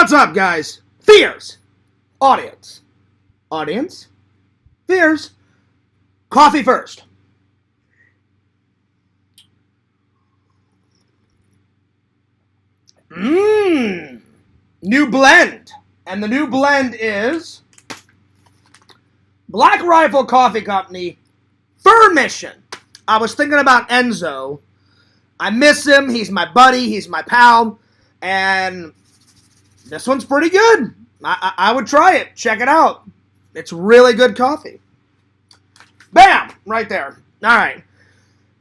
What's up, guys? Fears. Audience. Audience. Fears. Coffee first. New blend. And the new blend is Black Rifle Coffee Company Fur Mission. I was thinking about Enzo. I miss him. He's my buddy. He's my pal. And this one's pretty good. I would try it. Check it out. It's really good coffee. Bam! Right there. All right.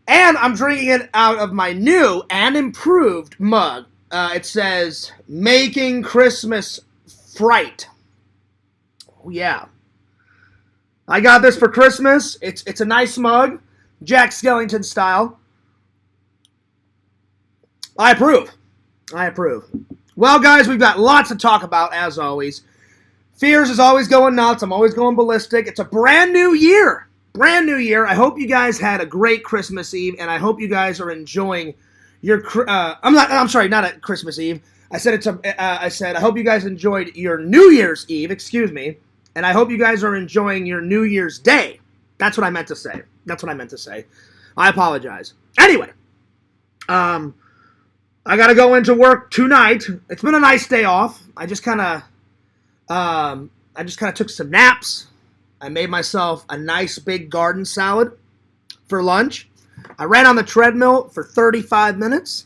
And I'm drinking it out of my new and improved mug. It says, Making Christmas Fright. Oh, yeah. I got this for Christmas. It's a nice mug. Jack Skellington style. I approve. I approve. Well, guys, we've got lots to talk about, as always. Fears is always going nuts. I'm always going ballistic. It's a brand new year. Brand new year. I hope you guys had a great Christmas Eve, and I hope you guys are enjoying your... I'm sorry, not a Christmas Eve. I said I hope you guys enjoyed your New Year's Eve, excuse me, and I hope you guys are enjoying your New Year's Day. That's what I meant to say. That's what I meant to say. I apologize. Anyway, I got to go into work tonight. It's been a nice day off. I just kind of took some naps. I made myself a nice big garden salad for lunch. I ran on the treadmill for 35 minutes.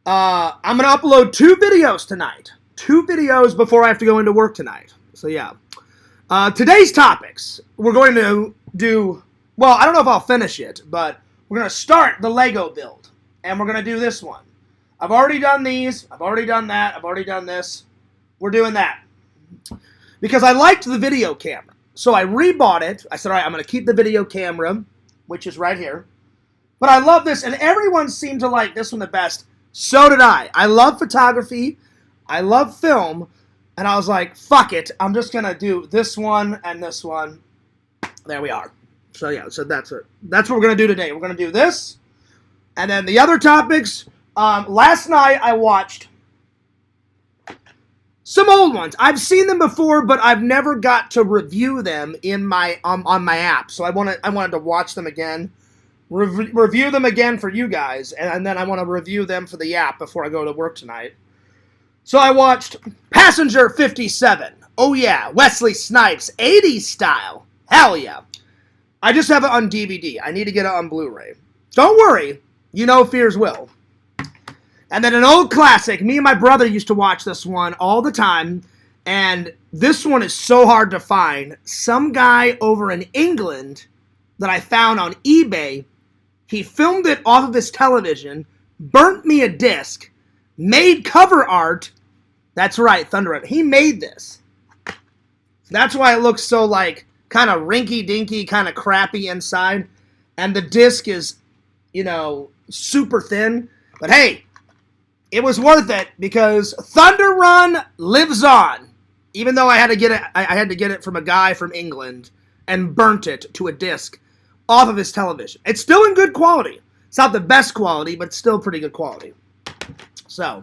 I'm going to upload 2 videos tonight. 2 videos before I have to go into work tonight. So, yeah. Today's topics, we're going to do, well, I don't know if I'll finish it, but we're going to start the Lego build. And we're going to do this one. I've already done these. I've already done that. I've already done this. We're doing that. Because I liked the video camera. So I rebought it. I said, all right, I'm going to keep the video camera, which is right here. But I love this, and everyone seemed to like this one the best. So did I. I love photography. I love film. And I was like, fuck it. I'm just going to do this one and this one. There we are. So, yeah, so that's it. That's what we're going to do today. We're going to do this. And then the other topics... last night I watched some old ones. I've seen them before, but I've never got to review them in my on my app. So I wanted to watch them again, review them again for you guys, and then I want to review them for the app before I go to work tonight. So I watched Passenger 57. Oh yeah, Wesley Snipes, 80s style. Hell yeah. I just have it on DVD. I need to get it on Blu-ray. Don't worry, you know Fears will. And then an old classic. Me and my brother used to watch this one all the time. And this one is so hard to find. Some guy over in England that I found on eBay, he filmed it off of his television, burnt me a disc, made cover art. That's right, Thunder. He made this. That's why it looks so like kind of rinky-dinky, kind of crappy inside. And the disc is, you know, super thin. But hey, it was worth it because Thunder Run lives on. Even though I had to get it from a guy from England and burnt it to a disc off of his television. It's still in good quality. It's not the best quality, but it's still pretty good quality. So,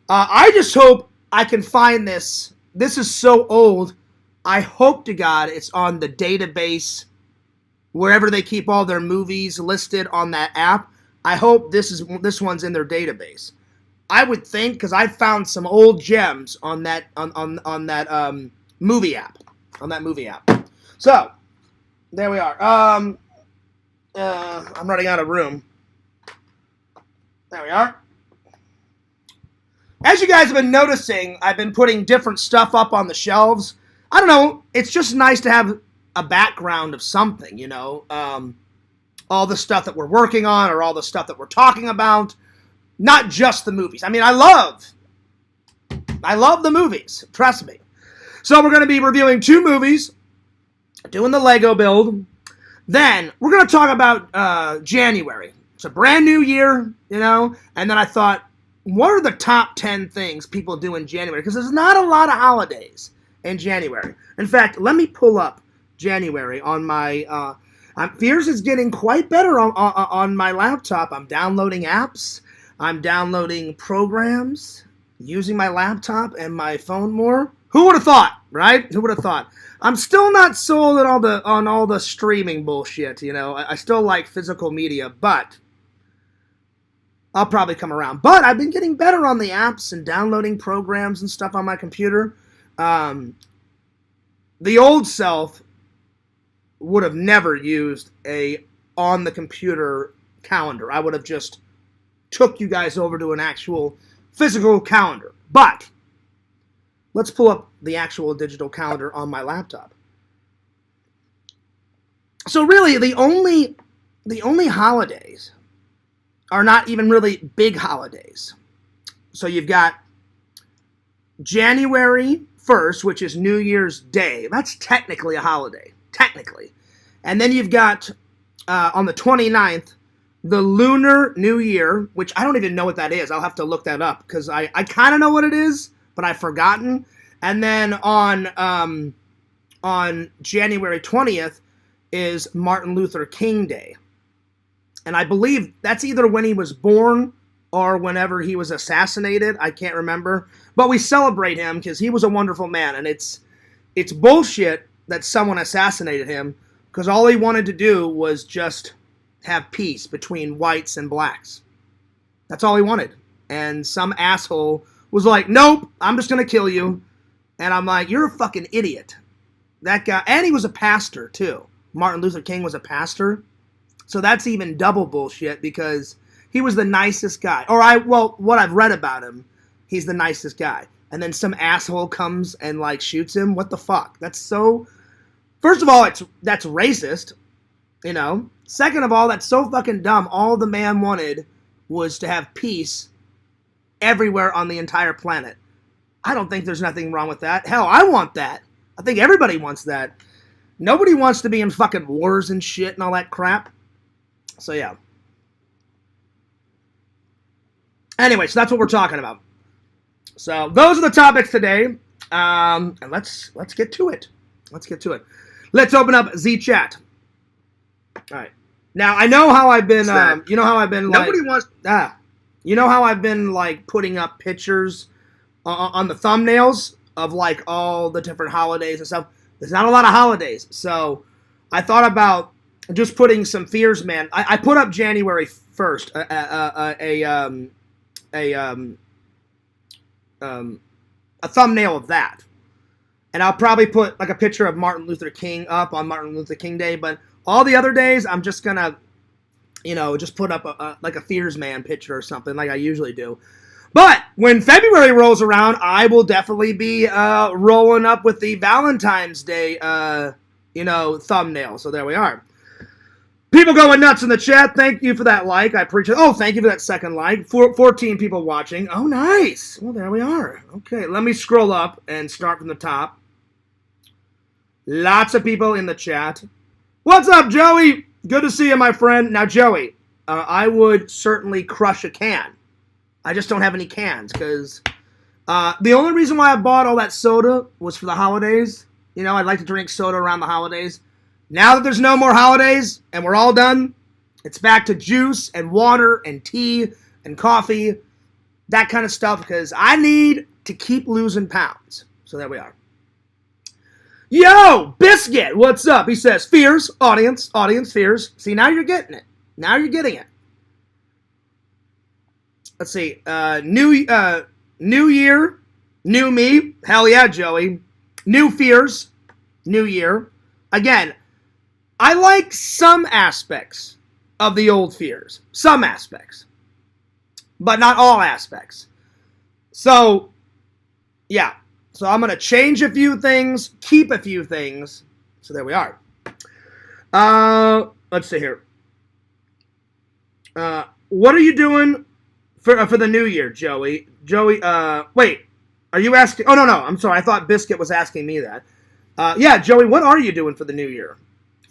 I just hope I can find this. This is so old. I hope to God it's on the database wherever they keep all their movies listed on that app. I hope this one's in their database. I would think, because I found some old gems on that movie app. On that movie app. So, there we are. I'm running out of room. There we are. As you guys have been noticing, I've been putting different stuff up on the shelves. I don't know. It's just nice to have a background of something, you know. All the stuff that we're working on or all the stuff that we're talking about. Not just the movies. I mean, I love the movies. Trust me. So we're going to be reviewing 2 movies, doing the Lego build. Then we're going to talk about January. It's a brand new year, you know. And then I thought, what are the top 10 things people do in January? Because there's not a lot of holidays in January. In fact, let me pull up January on my... Fears is getting quite better on my laptop. I'm downloading apps. I'm downloading programs. using my laptop and my phone more. Who would have thought, right? Who would have thought? I'm still not sold on all the streaming bullshit, you know. I still like physical media, but I'll probably come around. But I've been getting better on the apps and downloading programs and stuff on my computer. The old self would have never used a on the computer calendar. I would have just took you guys over to an actual physical calendar. But let's pull up the actual digital calendar on my laptop. So really, the only holidays are not even really big holidays. So you've got January 1st, which is New Year's Day. That's technically a holiday. Technically. And then you've got, on the 29th, the Lunar New Year, which I don't even know what that is. I'll have to look that up, because I kind of know what it is, but I've forgotten. And then on January 20th is Martin Luther King Day. And I believe that's either when he was born or whenever he was assassinated. I can't remember. But we celebrate him because he was a wonderful man. And it's bullshit that someone assassinated him, because all he wanted to do was just have peace between whites and blacks. That's all he wanted. And some asshole was like, nope, I'm just going to kill you. And I'm like, you're a fucking idiot. That guy, and he was a pastor too. Martin Luther King was a pastor. So that's even double bullshit, because he was the nicest guy. What I've read about him, he's the nicest guy. And then some asshole comes and like shoots him. What the fuck? That's so... First of all, that's racist, you know. Second of all, that's so fucking dumb. All the man wanted was to have peace everywhere on the entire planet. I don't think there's nothing wrong with that. Hell, I want that. I think everybody wants that. Nobody wants to be in fucking wars and shit and all that crap. So, yeah. Anyway, so that's what we're talking about. So, those are the topics today. And let's get to it. Let's get to it. Let's open up Z Chat. All right. Now, I know how I've been, you know how I've been, like... Nobody wants... You know how I've been, like, putting up pictures on the thumbnails of, like, all the different holidays and stuff? There's not a lot of holidays. So, I thought about just putting some fears, man. I put up January 1st, a thumbnail of that. And I'll probably put like a picture of Martin Luther King up on Martin Luther King Day. But all the other days, I'm just going to, you know, just put up like a Fears Man picture or something like I usually do. But when February rolls around, I will definitely be rolling up with the Valentine's Day, you know, thumbnail. So there we are. People going nuts in the chat. Thank you for that like. I appreciate it. Oh, thank you for that second like. 14 people watching. Oh, nice. Well, there we are. Okay, let me scroll up and start from the top. Lots of people in the chat. What's up, Joey? Good to see you, my friend. Now, Joey, I would certainly crush a can. I just don't have any cans, because the only reason why I bought all that soda was for the holidays. You know, I'd like to drink soda around the holidays. Now that there's no more holidays and we're all done, it's back to juice and water and tea and coffee, that kind of stuff, because I need to keep losing pounds. So there we are. Yo, Biscuit, what's up? He says, fears, audience, fears. See, now you're getting it. Now you're getting it. Let's see. New year, new me. Hell yeah, Joey. New fears, new year. Again, I like some aspects of the old fears. Some aspects. But not all aspects. So, yeah. So I'm going to change a few things, keep a few things. So there we are. Let's see here. What are you doing for the new year, Joey? Joey, wait. Are you asking? Oh, no. I'm sorry. I thought Biscuit was asking me that. Yeah, Joey, what are you doing for the new year?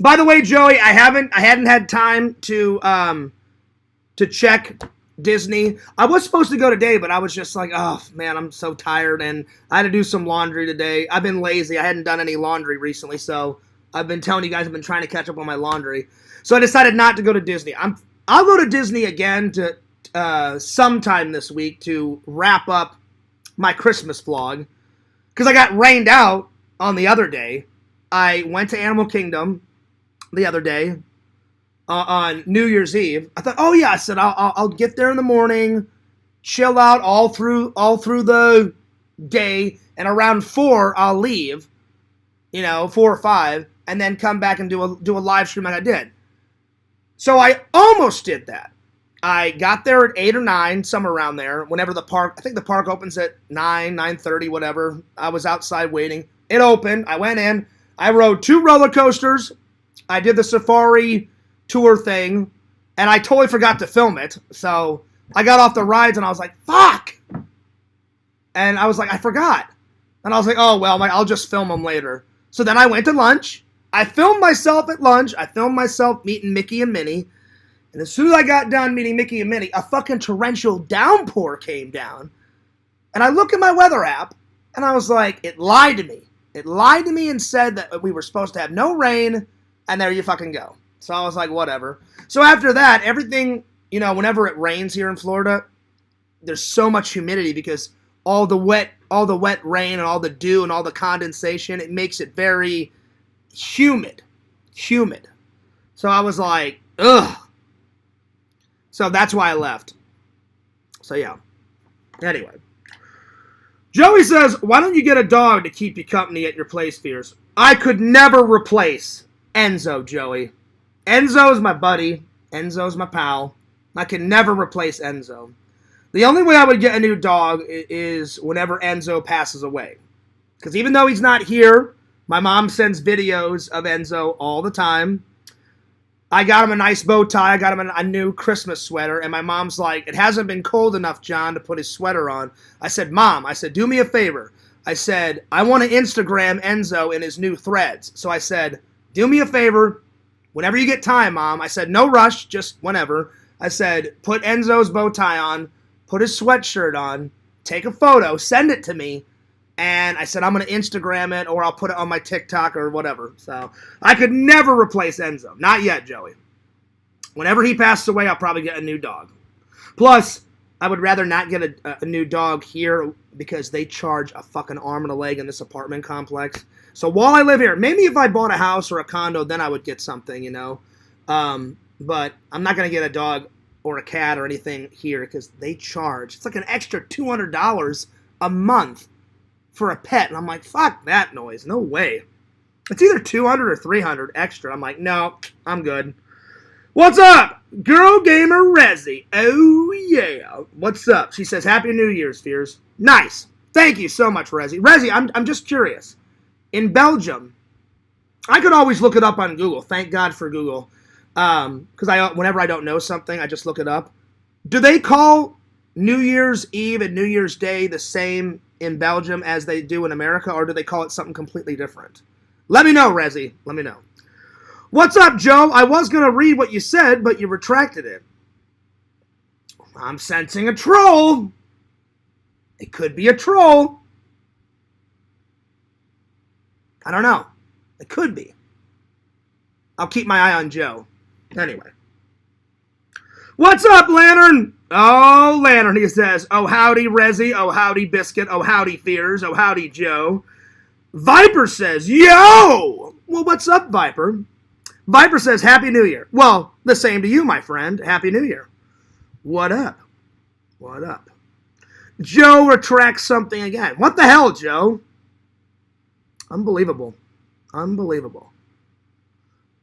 By the way, Joey, I hadn't had time to check Disney. I was supposed to go today, but I was just like, oh, man, I'm so tired, and I had to do some laundry today. I've been lazy. I hadn't done any laundry recently, so I've been telling you guys I've been trying to catch up on my laundry. So I decided not to go to Disney. I'll go to Disney again to sometime this week to wrap up my Christmas vlog because I got rained out on the other day. I went to Animal Kingdom the other day on New Year's Eve. I thought, oh yeah, I said I'll get there in the morning, chill out all through the day, and around 4 I'll leave, 4 or 5, and then come back and do a live stream like I did. So I almost did that. I got there at 8 or 9, somewhere around there. Whenever I think the park opens at 9:30, whatever. I was outside waiting. It opened. I went in. I rode 2 roller coasters. I did the safari tour thing, and I totally forgot to film it. So I got off the rides, and I was like, fuck! And I was like, I forgot. And I was like, oh, well, I'll just film them later. So then I went to lunch. I filmed myself at lunch. I filmed myself meeting Mickey and Minnie. And as soon as I got done meeting Mickey and Minnie, a fucking torrential downpour came down. And I look at my weather app, and I was like, it lied to me. It lied to me and said that we were supposed to have no rain, and there you fucking go. So I was like, whatever. So after that, everything, whenever it rains here in Florida, there's so much humidity because all the wet rain and all the dew and all the condensation, it makes it very humid. So I was like, ugh. So that's why I left. So yeah. Anyway. Joey says, why don't you get a dog to keep you company at your place, Fierce? I could never replace Enzo, Joey. Enzo's my buddy. Enzo's my pal. I can never replace Enzo. The only way I would get a new dog is whenever Enzo passes away. Because even though he's not here, my mom sends videos of Enzo all the time. I got him a nice bow tie. I got him a new Christmas sweater. And my mom's like, it hasn't been cold enough, John, to put his sweater on. I said, Mom, do me a favor. I said, I want to Instagram Enzo in his new threads. So I said, do me a favor. Whenever you get time, Mom. I said, no rush, just whenever. I said, put Enzo's bow tie on, put his sweatshirt on, take a photo, send it to me. And I said, I'm going to Instagram it, or I'll put it on my TikTok or whatever. So I could never replace Enzo. Not yet, Joey. Whenever he passes away, I'll probably get a new dog. Plus, I would rather not get a new dog here because they charge a fucking arm and a leg in this apartment complex. So while I live here, maybe if I bought a house or a condo, then I would get something, But I'm not going to get a dog or a cat or anything here because they charge. It's like an extra $200 a month for a pet, and I'm like, fuck that noise, no way. It's either 200 or 300 extra. I'm like, no, I'm good. What's up, Girl Gamer Resi? Oh yeah, what's up? She says, Happy New Year's, Fears. Nice, thank you so much, Resi. Resi, I'm just curious. In Belgium, I could always look it up on Google. Thank God for Google, because whenever I don't know something, I just look it up. Do they call New Year's Eve and New Year's Day the same in Belgium as they do in America, or do they call it something completely different? Let me know, Resi. Let me know. What's up, Joe? I was going to read what you said, but you retracted it. I'm sensing a troll. It could be a troll. I don't know. It could be. I'll keep my eye on Joe. Anyway. What's up, Lantern? Oh, Lantern, he says. Oh, howdy, Resi. Oh, howdy, Biscuit. Oh, howdy, Fears. Oh, howdy, Joe. Viper says, yo! Well, what's up, Viper? Viper says, Happy New Year. Well, the same to you, my friend. Happy New Year. What up? What up? Joe retracts something again. What the hell, Joe? Unbelievable. Unbelievable.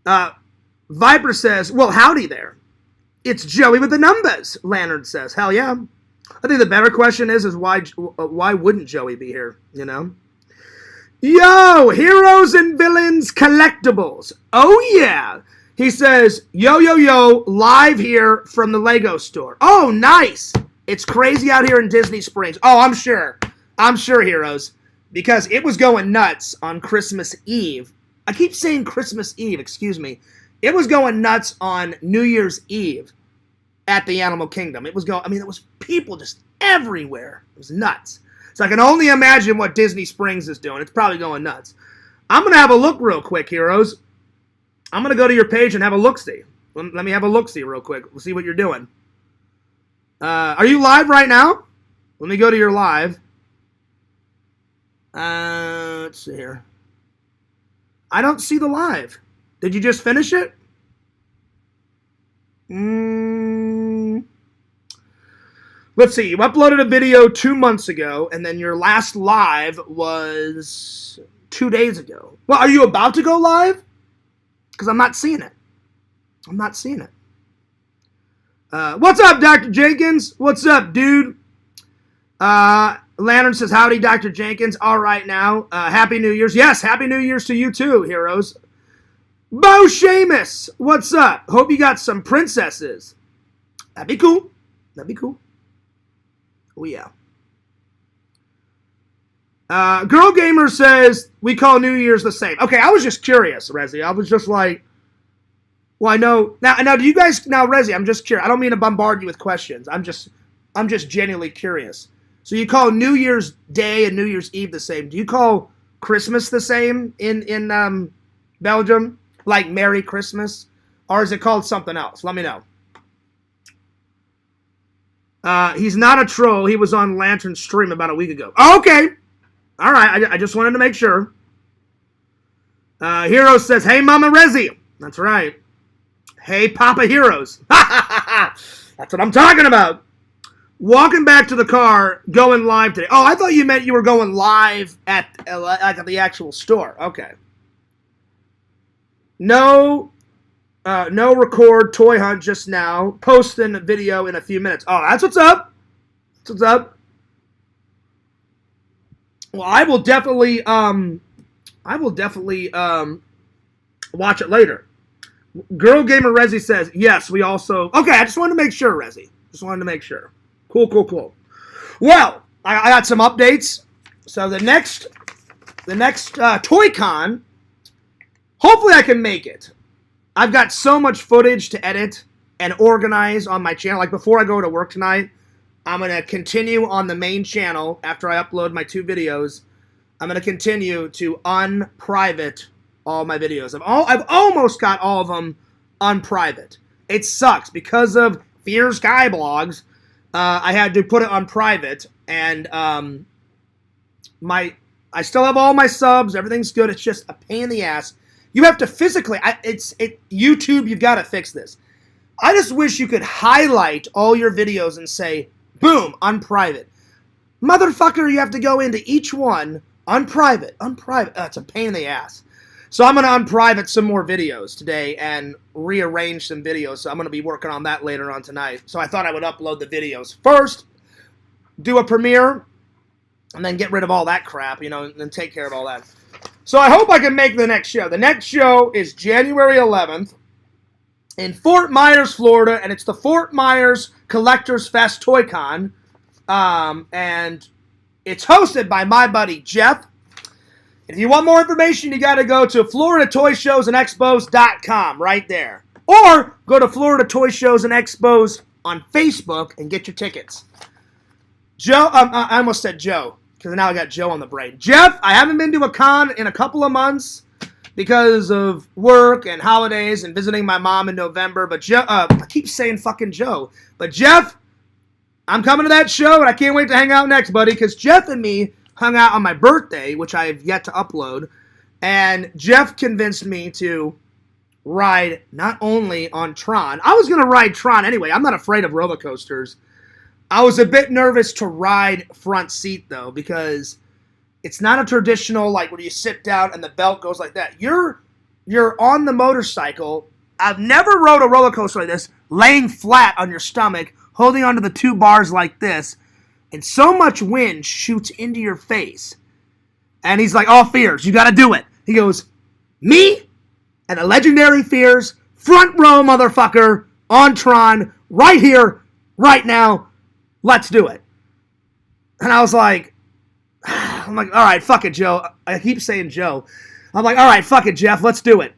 Viper says, well, howdy there. It's Joey with the numbers, Lantern says. Hell yeah. I think the better question is why wouldn't Joey be here, Yo, Heroes and Villains Collectibles. Oh, yeah. He says, yo, yo, yo, live here from the Lego store. Oh, nice. It's crazy out here in Disney Springs. Oh, I'm sure. I'm sure, Heroes. Because it was going nuts on Christmas Eve. I keep saying Christmas Eve, excuse me. It was going nuts on New Year's Eve at the Animal Kingdom. It was there was people just everywhere. It was nuts. So I can only imagine what Disney Springs is doing. It's probably going nuts. I'm going to have a look real quick, Heroes. I'm going to go to your page and have a look-see. Let me have a look-see real quick. We'll see what you're doing. Are you live right now? Let me go to your live. Let's see here. I don't see the live. Did you just finish it? Let's see. You uploaded a video 2 months ago, and then your last live was 2 days ago. Well, are you about to go live? Because I'm not seeing it. I'm not seeing it. What's up, Dr. Jenkins? What's up, dude? Lantern says, howdy, Dr. Jenkins. All right now. Happy New Year's. Yes, Happy New Year's to you too, heroes. Bo Seamus, what's up? Hope you got some princesses. That'd be cool. That'd be cool. Oh, yeah. Girl Gamer says, we call New Year's the same. Okay, I was just curious, Rezi. I was just like, well, I know. Now, do you guys, now, Rezi, I'm just curious. I don't mean to bombard you with questions. I'm just genuinely curious. So you call New Year's Day and New Year's Eve the same. Do you call Christmas the same in Belgium? Like Merry Christmas? Or is it called something else? Let me know. He's not a troll. He was on Lantern's stream about a week ago. Oh, okay. All right. I just wanted to make sure. Hero says, hey, Mama Rezi. That's right. Hey, Papa Heroes. That's what I'm talking about. Walking back to the car, going live today. Oh, I thought you meant you were going live at the actual store. Okay. No record toy hunt just now. Posting a video in a few minutes. Oh, that's what's up. That's what's up. Well, I will definitely watch it later. Girl Gamer Rezi says, yes, we also... Okay, I just wanted to make sure, Rezi. Just wanted to make sure. Cool, cool, cool. Well, I got some updates. So the next Toy Con, hopefully I can make it. I've got so much footage to edit and organize on my channel. Like before I go to work tonight, I'm going to continue on the main channel after I upload my 2 videos. I'm going to continue to unprivate all my videos. I've almost got all of them unprivate. It sucks because of Fear Sky blogs. I had to put it on private, and I still have all my subs. Everything's good. It's just a pain in the ass. You have to physically. YouTube, you've got to fix this. I just wish you could highlight all your videos and say, boom, unprivate. Motherfucker, you have to go into each one, unprivate. It's a pain in the ass. So I'm going to unprivate some more videos today and rearrange some videos. So I'm going to be working on that later on tonight. So I thought I would upload the videos first, do a premiere, and then get rid of all that crap, and then take care of all that. So I hope I can make the next show. The next show is January 11th in Fort Myers, Florida, and it's the Fort Myers Collectors Fest Toy Con. And it's hosted by my buddy Jeff. If you want more information, you got to go to FloridaToyShowsAndExpos.com right there. Or go to Florida Toy Shows and Expos on Facebook and get your tickets. Joe, I almost said Joe, because now I got Joe on the brain. Jeff, I haven't been to a con in a couple of months because of work and holidays and visiting my mom in November. But Joe, I keep saying fucking Joe. But Jeff, I'm coming to that show, and I can't wait to hang out next, buddy, because Jeff and me hung out on my birthday, which I have yet to upload, and Jeff convinced me to ride not only on Tron. I was going to ride Tron anyway. I'm not afraid of roller coasters. I was a bit nervous to ride front seat, though, because it's not a traditional, like, where you sit down and the belt goes like that. You're on the motorcycle. I've never rode a roller coaster like this, laying flat on your stomach, holding onto the 2 bars like this, and so much wind shoots into your face. And he's like, oh, Fears, you got to do it. He goes, me and the legendary Fears, front row motherfucker, on Tron, right here, right now, let's do it. And I was like, all right, fuck it, Joe. I keep saying Joe. I'm like, all right, fuck it, Jeff, let's do it.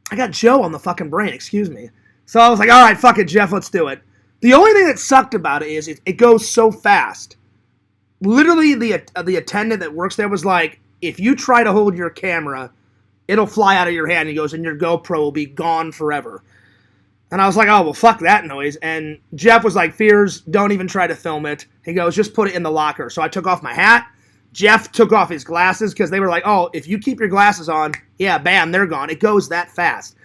I got Joe on the fucking brain, excuse me. So I was like, all right, fuck it, Jeff, let's do it. The only thing that sucked about it is it goes so fast. Literally, the attendant that works there was like, if you try to hold your camera, it'll fly out of your hand. He goes, and your GoPro will be gone forever. And I was like, oh, well, fuck that noise. And Jeff was like, Fears, don't even try to film it. He goes, just put it in the locker. So I took off my hat, Jeff took off his glasses because they were like, oh, if you keep your glasses on, yeah, bam, they're gone. It goes that fast.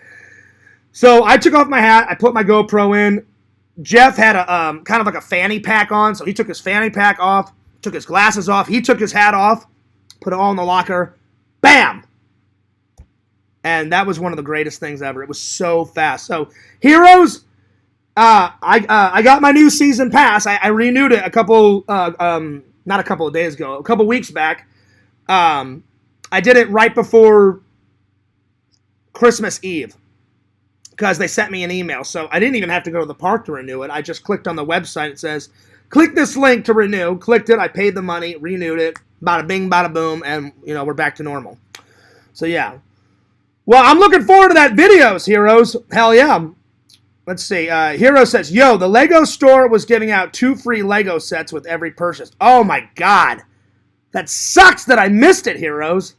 So I took off my hat. I put my GoPro in. Jeff had a kind of like a fanny pack on, so he took his fanny pack off, took his glasses off. He took his hat off, put it all in the locker. Bam! And that was one of the greatest things ever. It was so fast. So, Heroes, I got my new season pass. I renewed it a couple, not a couple of days ago, a couple weeks back. I did it right before Christmas Eve because they sent me an email. So I didn't even have to go to the park to renew it. I just clicked on the website. It says, click this link to renew. Clicked it. I paid the money, renewed it. Bada bing, bada boom. And, we're back to normal. So, yeah. Well, I'm looking forward to that videos, Heroes. Hell yeah. Let's see. Hero says, yo, the Lego store was giving out 2 free Lego sets with every purchase. Oh, my God. That sucks that I missed it, Heroes.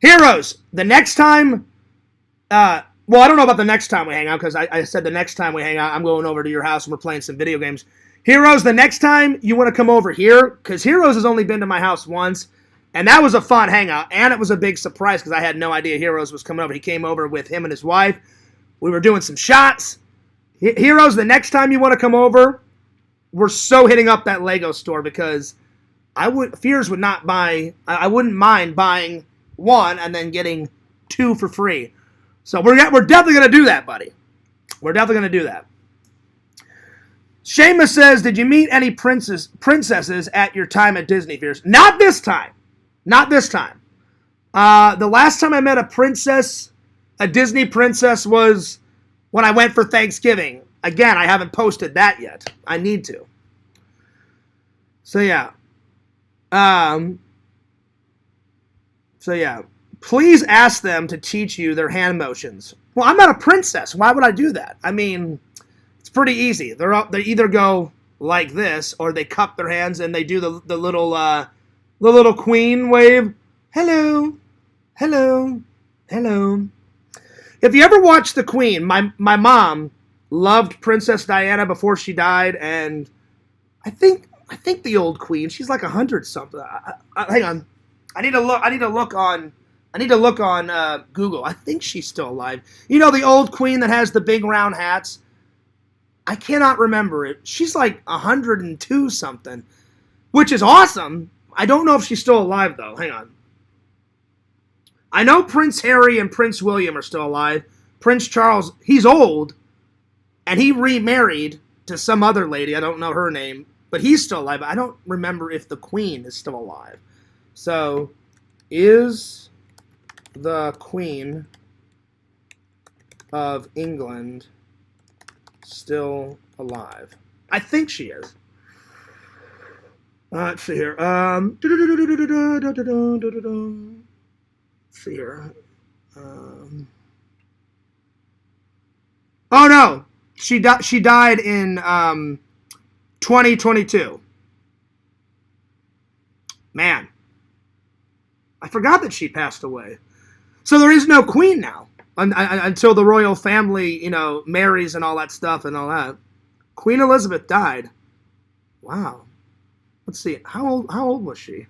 Heroes, the next time... well, I don't know about the next time we hang out, because I said the next time we hang out, I'm going over to your house and we're playing some video games. Heroes, the next time you want to come over here, because Heroes has only been to my house once, and that was a fun hangout, and it was a big surprise, because I had no idea Heroes was coming over. He came over with him and his wife. We were doing some shots. Heroes, the next time you want to come over, we're so hitting up that Lego store, because I wouldn't mind buying 1 and then getting 2 for free. So we're definitely going to do that, buddy. We're definitely going to do that. Seamus says, did you meet any princesses at your time at Disney Fears? Not this time. Not this time. The last time I met a Disney princess, was when I went for Thanksgiving. Again, I haven't posted that yet. I need to. So, yeah. Please ask them to teach you their hand motions. Well, I'm not a princess. Why would I do that? I mean, it's pretty easy. They either go like this, or they cup their hands and they do the little queen wave. Hello, hello, hello. If you ever watched The Queen, my mom loved Princess Diana before she died, and I think the old queen, she's like 100 something. Hang on, I need to look on Google. I think she's still alive. You know, the old queen that has the big round hats? I cannot remember it. She's like 102 something, which is awesome. I don't know if she's still alive, though. Hang on. I know Prince Harry and Prince William are still alive. Prince Charles, he's old, and he remarried to some other lady. I don't know her name, but he's still alive. I don't remember if the Queen is still alive. So, is the Queen of England still alive? I think she is. Let's see here. Let's see here. Oh no, she died in 2022. Man, I forgot that she passed away. So there is no queen now until the royal family, marries and all that stuff and all that. Queen Elizabeth died. Wow. Let's see. How old was she?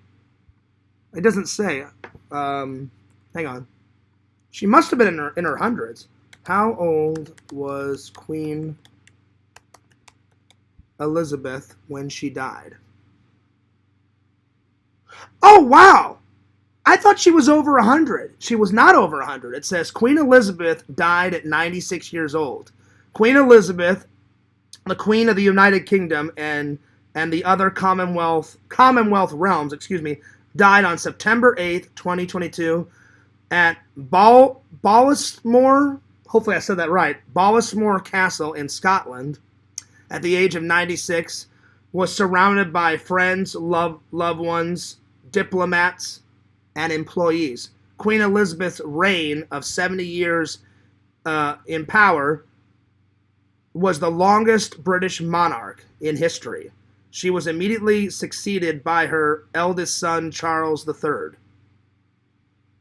It doesn't say. Hang on. She must have been in her hundreds. How old was Queen Elizabeth when she died? Oh, wow. I thought she was over 100. She was not over 100. It says Queen Elizabeth died at 96 years old. Queen Elizabeth, the Queen of the United Kingdom and the other Commonwealth realms, died on September 8th, 2022 at Ballismore, hopefully I said that right, Ballismore Castle in Scotland at the age of 96, was surrounded by friends, loved ones, diplomats, and employees. Queen Elizabeth's reign of 70 years in power was the longest British monarch in history. She was immediately succeeded by her eldest son, Charles III.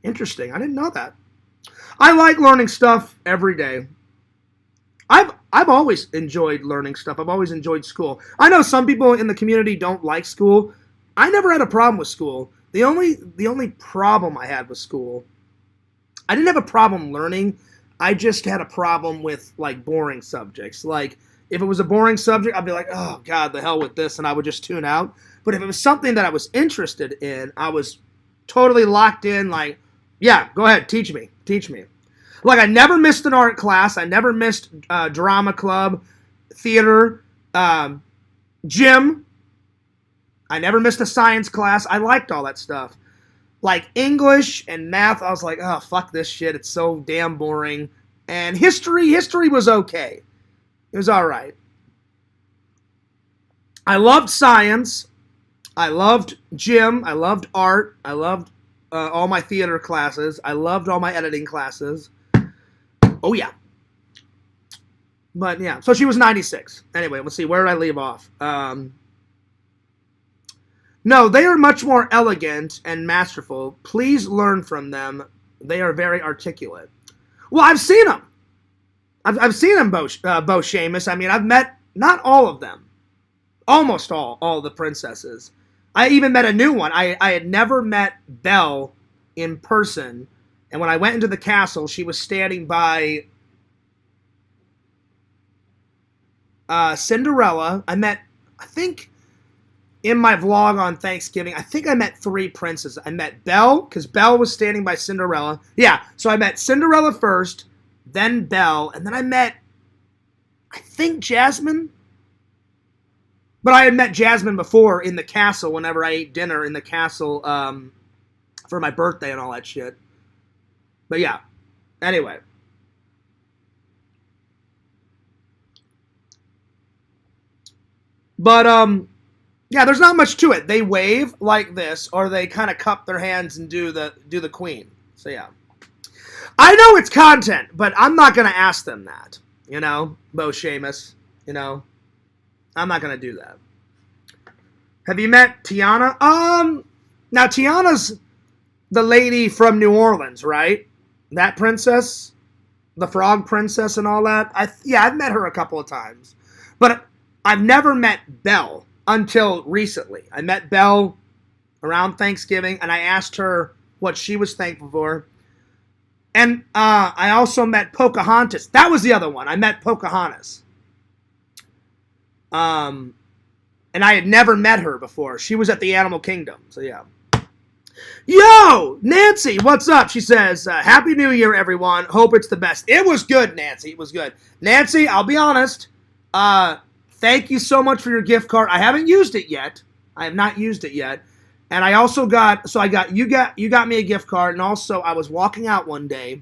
Interesting. I didn't know that. I like learning stuff every day. I've always enjoyed learning stuff. I've always enjoyed school. I know some people in the community don't like school. I never had a problem with school. The only problem I had with school, I didn't have a problem learning. I just had a problem with like boring subjects. Like if it was a boring subject, I'd be like, oh God, the hell with this, and I would just tune out. But if it was something that I was interested in, I was totally locked in. Like, yeah, go ahead, teach me. Like I never missed an art class. I never missed drama club, theater, gym. I never missed a science class. I liked all that stuff. Like English and math, I was like, oh, fuck this shit. It's so damn boring. And history was okay. It was all right. I loved science. I loved gym. I loved art. I loved all my theater classes. I loved all my editing classes. Oh, yeah. But, yeah. So she was 96. Anyway, let's see. Where did I leave off? No, they are much more elegant and masterful. Please learn from them. They are very articulate. Well, I've seen them. I've seen them, Bo Seamus. I mean, I've met not all of them. Almost all the princesses. I even met a new one. I had never met Belle in person. And when I went into the castle, she was standing by Cinderella. I met, I think, in my vlog on Thanksgiving, I think I met 3 princes. I met Belle, because Belle was standing by Cinderella. Yeah, so I met Cinderella first, then Belle, and then I met, I think, Jasmine. But I had met Jasmine before in the castle whenever I ate dinner in the castle for my birthday and all that shit. But yeah, anyway. But, yeah, there's not much to it. They wave like this, or they kind of cup their hands and do the queen. So yeah, I know it's content, but I'm not gonna ask them that. You know, Bo Seamus. You know, I'm not gonna do that. Have you met Tiana? Now Tiana's the lady from New Orleans, right? That princess, the frog princess, and all that. Yeah, I've met her a couple of times, but I've never met Belle. Until recently. I met Belle around Thanksgiving, and I asked her what she was thankful for. And I also met Pocahontas. That was the other one. I met Pocahontas. And I had never met her before. She was at the Animal Kingdom. So, yeah. Yo, Nancy, what's up? She says, Happy New Year, everyone. Hope it's the best. It was good, Nancy. It was good. Nancy, I'll be honest. Thank you so much for your gift card. I haven't used it yet. I have not used it yet. And I also got, you got me a gift card, and also I was walking out one day.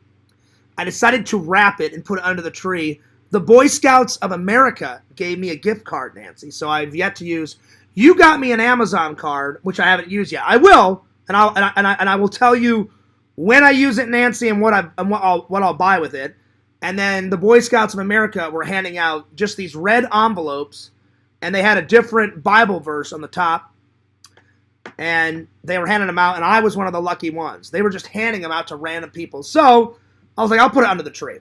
I decided to wrap it and put it under the tree. The Boy Scouts of America gave me a gift card, Nancy, so I've yet to use. You got me an Amazon card, which I haven't used yet. I will, and I will tell you when I use it, Nancy, and what I'll buy with it. And then the Boy Scouts of America were handing out just these red envelopes, and they had a different Bible verse on the top, and they were handing them out, and I was one of the lucky ones. They were just handing them out to random people. So I was like, I'll put it under the tree.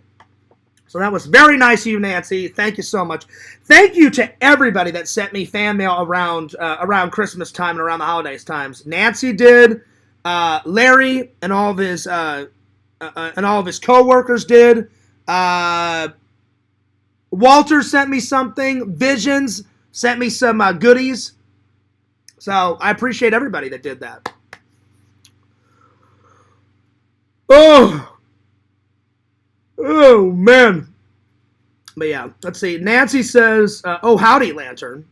So that was very nice of you, Nancy. Thank you so much. Thank you to everybody that sent me fan mail around Christmas time and around the holidays times. Nancy did. Larry and all of his co-workers did. Walter sent me something. Visions sent me some goodies. So I appreciate everybody that did that. Oh, man. But yeah, let's see. Nancy says, oh, howdy, Lantern.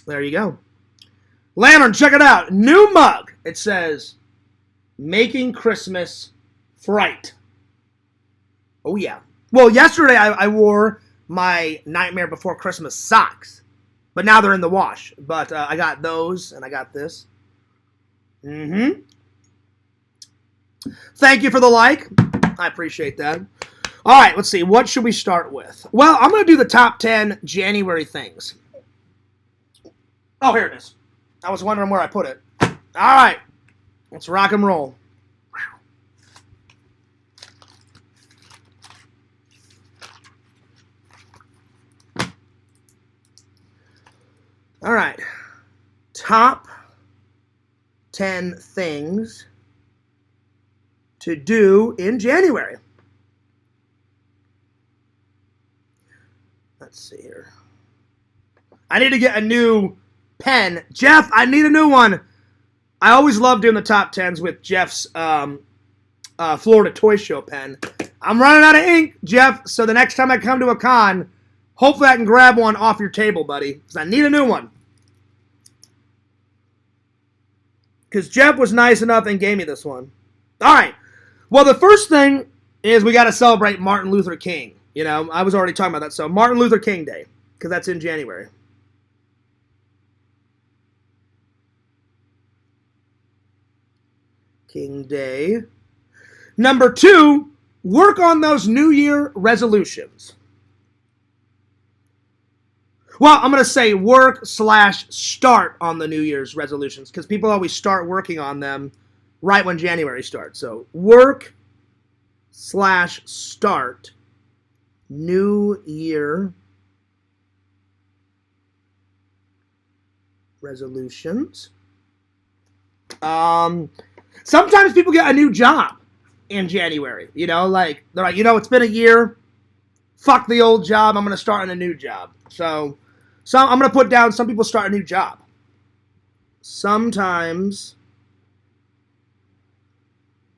There you go. Lantern, check it out. New mug. It says, Making Christmas Fright. Oh, yeah. Well, yesterday I wore my Nightmare Before Christmas socks. But now they're in the wash. But I got those, and I got this. Thank you for the like. I appreciate that. All right, let's see. What should we start with? Well, I'm going to do the top 10 January things. Oh, here it is. I was wondering where I put it. All right. Let's rock and roll. All right. Top 10 things to do in January. Let's see here. I need to get a new pen. Jeff, I need a new one. I always love doing the top 10s with Jeff's Florida Toy Show pen. I'm running out of ink, Jeff, so the next time I come to a con, hopefully I can grab one off your table, buddy, because I need a new one. Because Jeff was nice enough and gave me this one. All right. Well, the first thing is we got to celebrate Martin Luther King. You know, I was already talking about that. So Martin Luther King Day, because that's in January. King Day. Number 2, work on those New Year resolutions. Well, I'm going to say work/start on the New Year's resolutions, because people always start working on them right when January starts. So work/start New Year resolutions. Sometimes people get a new job in January. You know, like, they're like, you know, it's been a year. Fuck the old job. I'm going to start on a new job. So I'm going to put down some people start a new job. Sometimes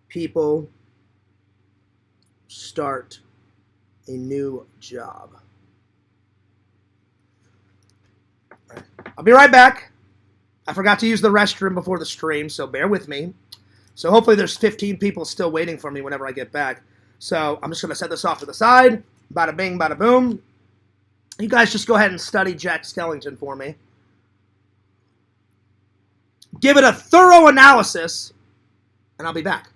people start a new job. I'll be right back. I forgot to use the restroom before the stream, so bear with me. So hopefully there's 15 people still waiting for me whenever I get back. So I'm just going to set this off to the side. Bada bing, bada boom. You guys just go ahead and study Jack Skellington for me. Give it a thorough analysis, and I'll be back.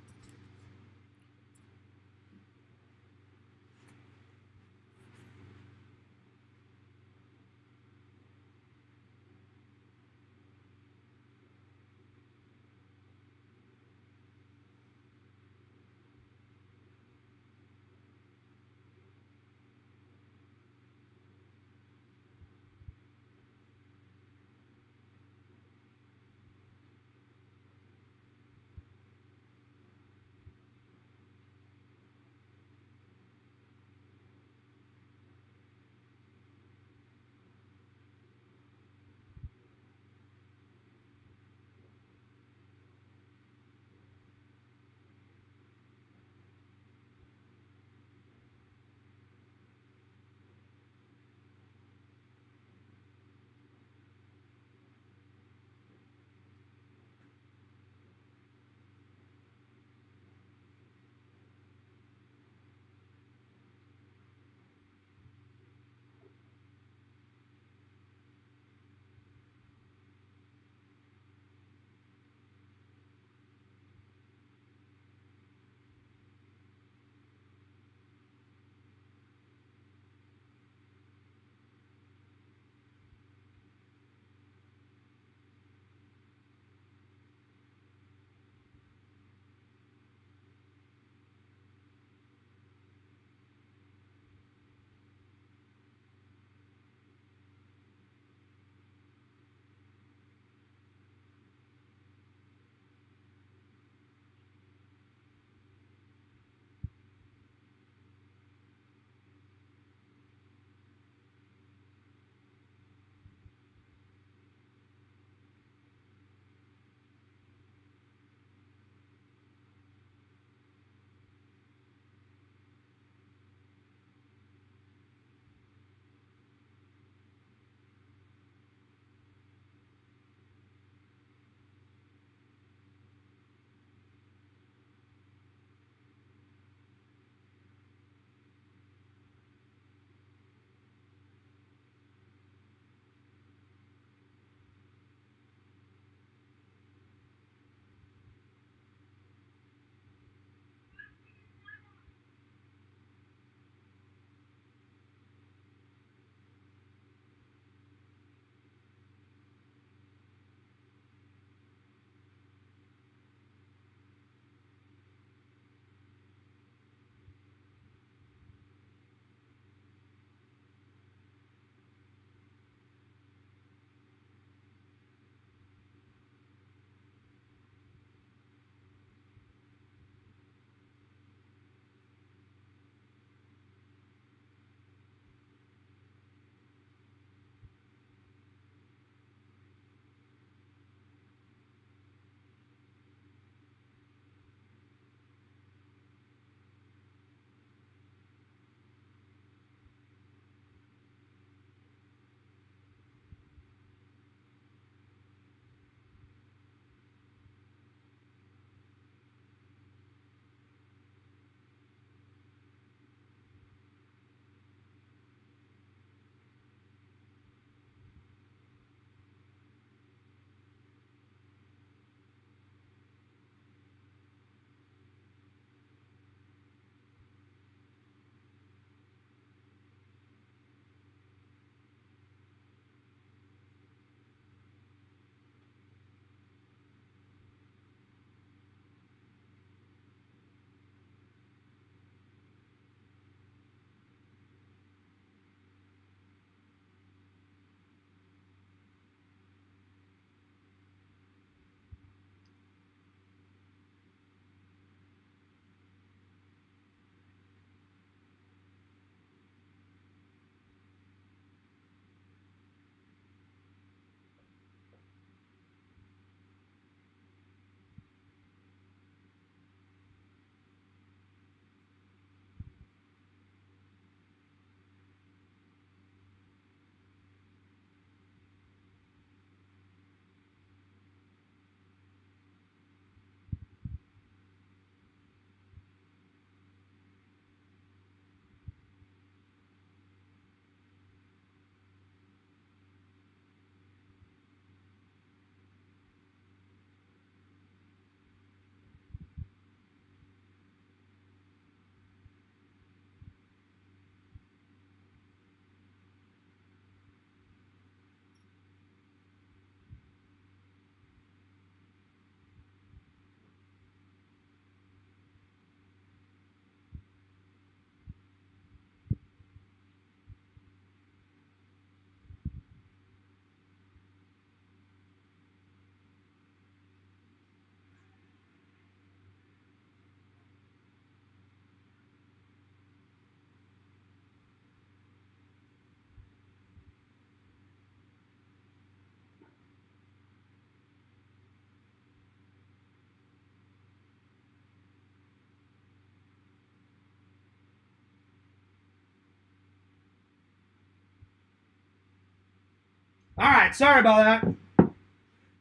All right, sorry about that.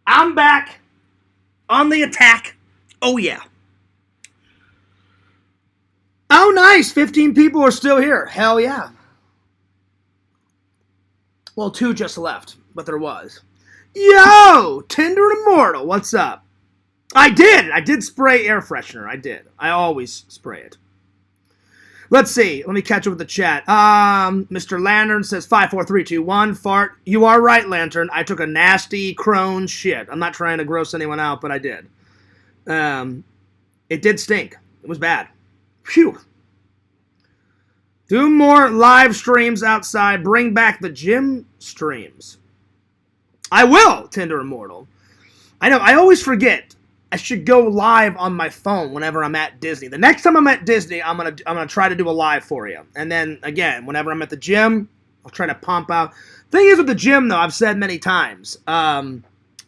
I'm back on the attack. Oh, yeah. Oh, nice. 15 people are still here. Hell yeah. Well, 2 just left, but there was. Yo, Tinder Immortal, what's up? I did spray air freshener. I did. I always spray it. Let's see. Let me catch up with the chat. Mr. Lantern says 54321 fart. You are right, Lantern. I took a nasty crone shit. I'm not trying to gross anyone out, but I did. It did stink. It was bad. Phew. Do more live streams outside. Bring back the gym streams. I will, Tinder Immortal. I know. I always forget. I should go live on my phone whenever I'm at Disney. The next time I'm at Disney, I'm gonna try to do a live for you. And then again, whenever I'm at the gym, I'll try to pump out. Thing is with the gym, though, I've said many times.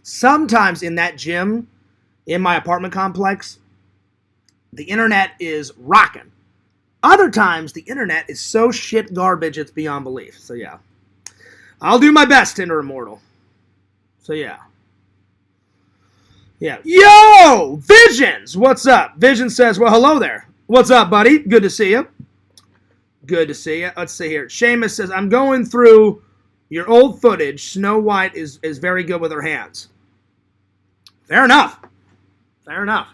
Sometimes in that gym, in my apartment complex, the internet is rocking. Other times, the internet is so shit garbage it's beyond belief. So yeah, I'll do my best, Tinder Immortal. So yeah. Yeah. Yo! Visions! What's up? Vision says, well, hello there. What's up, buddy? Good to see you. Good to see you. Let's see here. Seamus says, I'm going through your old footage. Snow White is very good with her hands. Fair enough. Fair enough.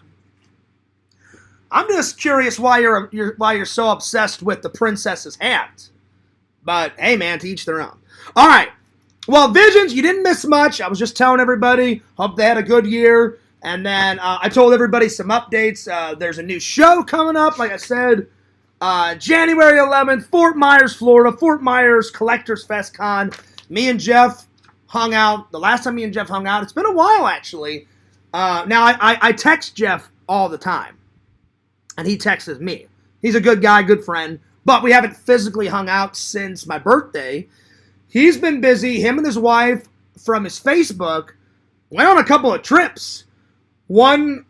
I'm just curious why you're so obsessed with the princess's hands. But, hey, man, to each their own. All right. Well, Visions, you didn't miss much. I was just telling everybody, hope they had a good year. And then I told everybody some updates. There's a new show coming up, like I said, January 11th, Fort Myers, Florida, Fort Myers Collectors Fest Con. Me and Jeff hung out. The last time me and Jeff hung out, it's been a while, actually. Now, I text Jeff all the time, and he texts me. He's a good guy, good friend, but we haven't physically hung out since my birthday. He's been busy. Him and his wife, from his Facebook, went on a couple of trips. One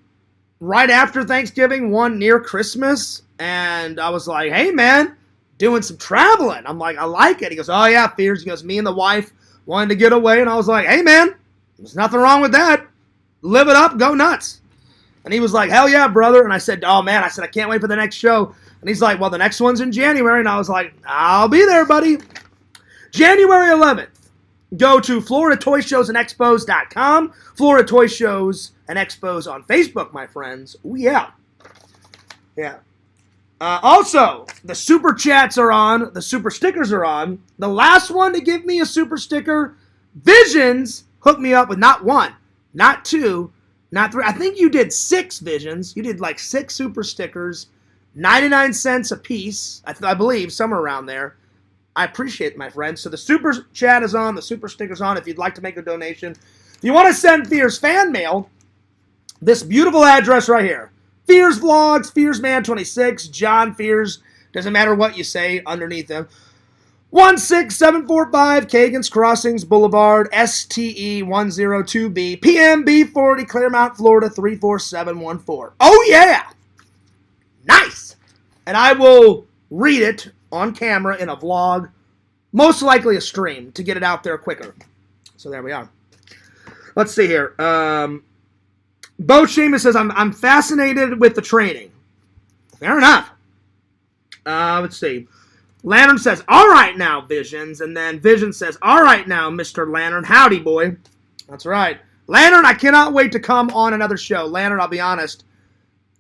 right after Thanksgiving, one near Christmas. And I was like, hey, man, doing some traveling. I'm like, I like it. He goes, oh, yeah, Fears. He goes, me and the wife wanted to get away. And I was like, hey, man, there's nothing wrong with that. Live it up. Go nuts. And he was like, hell yeah, brother. And I said, oh, man, I can't wait for the next show. And he's like, well, the next one's in January. And I was like, I'll be there, buddy. January 11th, go to FloridaToyShowsAndExpos.com. Florida Toy Shows and Expos on Facebook, my friends. Oh, yeah. Yeah. Also, the super chats are on. The super stickers are on. The last one to give me a super sticker, Visions, hooked me up with not 1, not 2, not 3. I think you did 6 Visions. You did like 6 super stickers, 99 cents a piece, I believe, somewhere around there. I appreciate it, my friends. So the super chat is on, the super sticker's on if you'd like to make a donation. If you want to send Fears fan mail, this beautiful address right here. Fears Vlogs, FearsMan26, John Fears, doesn't matter what you say underneath them. 16745 CAGAN's Crossings Boulevard, STE102B, PMB40, Claremont, Florida 34714. Oh yeah! Nice! And I will read it on camera in a vlog, most likely a stream, to get it out there quicker. So there we are. Let's see here. Bo Seamus says, I'm fascinated with the training. Fair enough. Let's see. Lantern says, all right now, Visions. And then Vision says, all right now, Mr. Lantern. Howdy, boy. That's right. Lantern, I cannot wait to come on another show. Lantern, I'll be honest.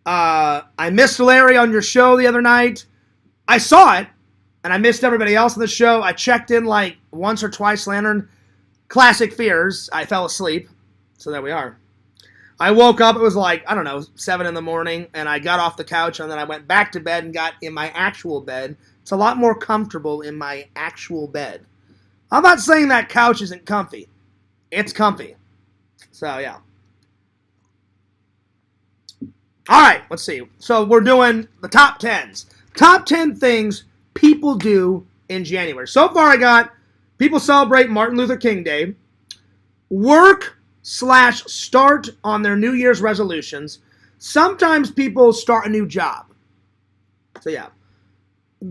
I missed Larry on your show the other night. I saw it, and I missed everybody else on the show. I checked in like once or twice, Lantern. Classic Fears. I fell asleep. So there we are. I woke up, it was like, I don't know, 7 in the morning, and I got off the couch, and then I went back to bed and got in my actual bed. It's a lot more comfortable in my actual bed. I'm not saying that couch isn't comfy. It's comfy. So, yeah. All right, let's see. So we're doing the top 10s. Top 10 things people do in January. So far I got people celebrate Martin Luther King Day, work/start on their New Year's resolutions. Sometimes people start a new job. So yeah.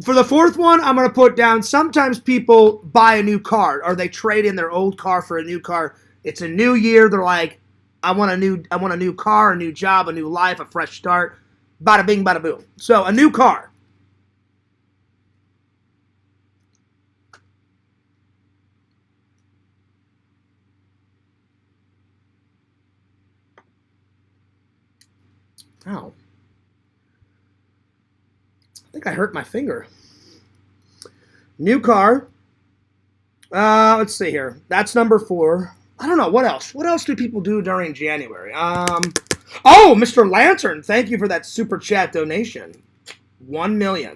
For the fourth one, I'm going to put down sometimes people buy a new car or they trade in their old car for a new car. It's a new year. They're like, I want a new car, a new job, a new life, a fresh start. Bada bing, bada boom. So a new car. Ow. I think I hurt my finger. New car. Let's see here. That's number 4. I don't know. What else? What else do people do during January? Oh, Mr. Lantern. Thank you for that super chat donation. 1 million.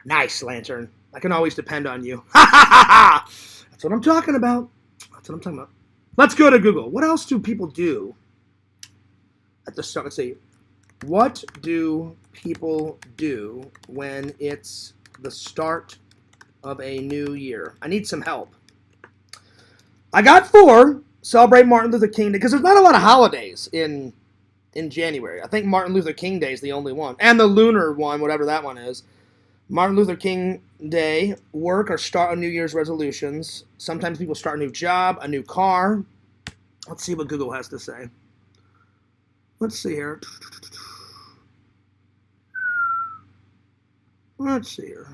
Nice, Lantern. I can always depend on you. That's what I'm talking about. That's what I'm talking about. Let's go to Google. What else do people do at the start? Let's see. What do people do when it's the start of a new year? I need some help. I got 4. Celebrate Martin Luther King Day, because there's not a lot of holidays in January. I think Martin Luther King Day is the only one. And the lunar one, whatever that one is. Martin Luther King Day, work or start on New Year's resolutions. Sometimes people start a new job, a new car. Let's see what Google has to say. Let's see here. Let's see here.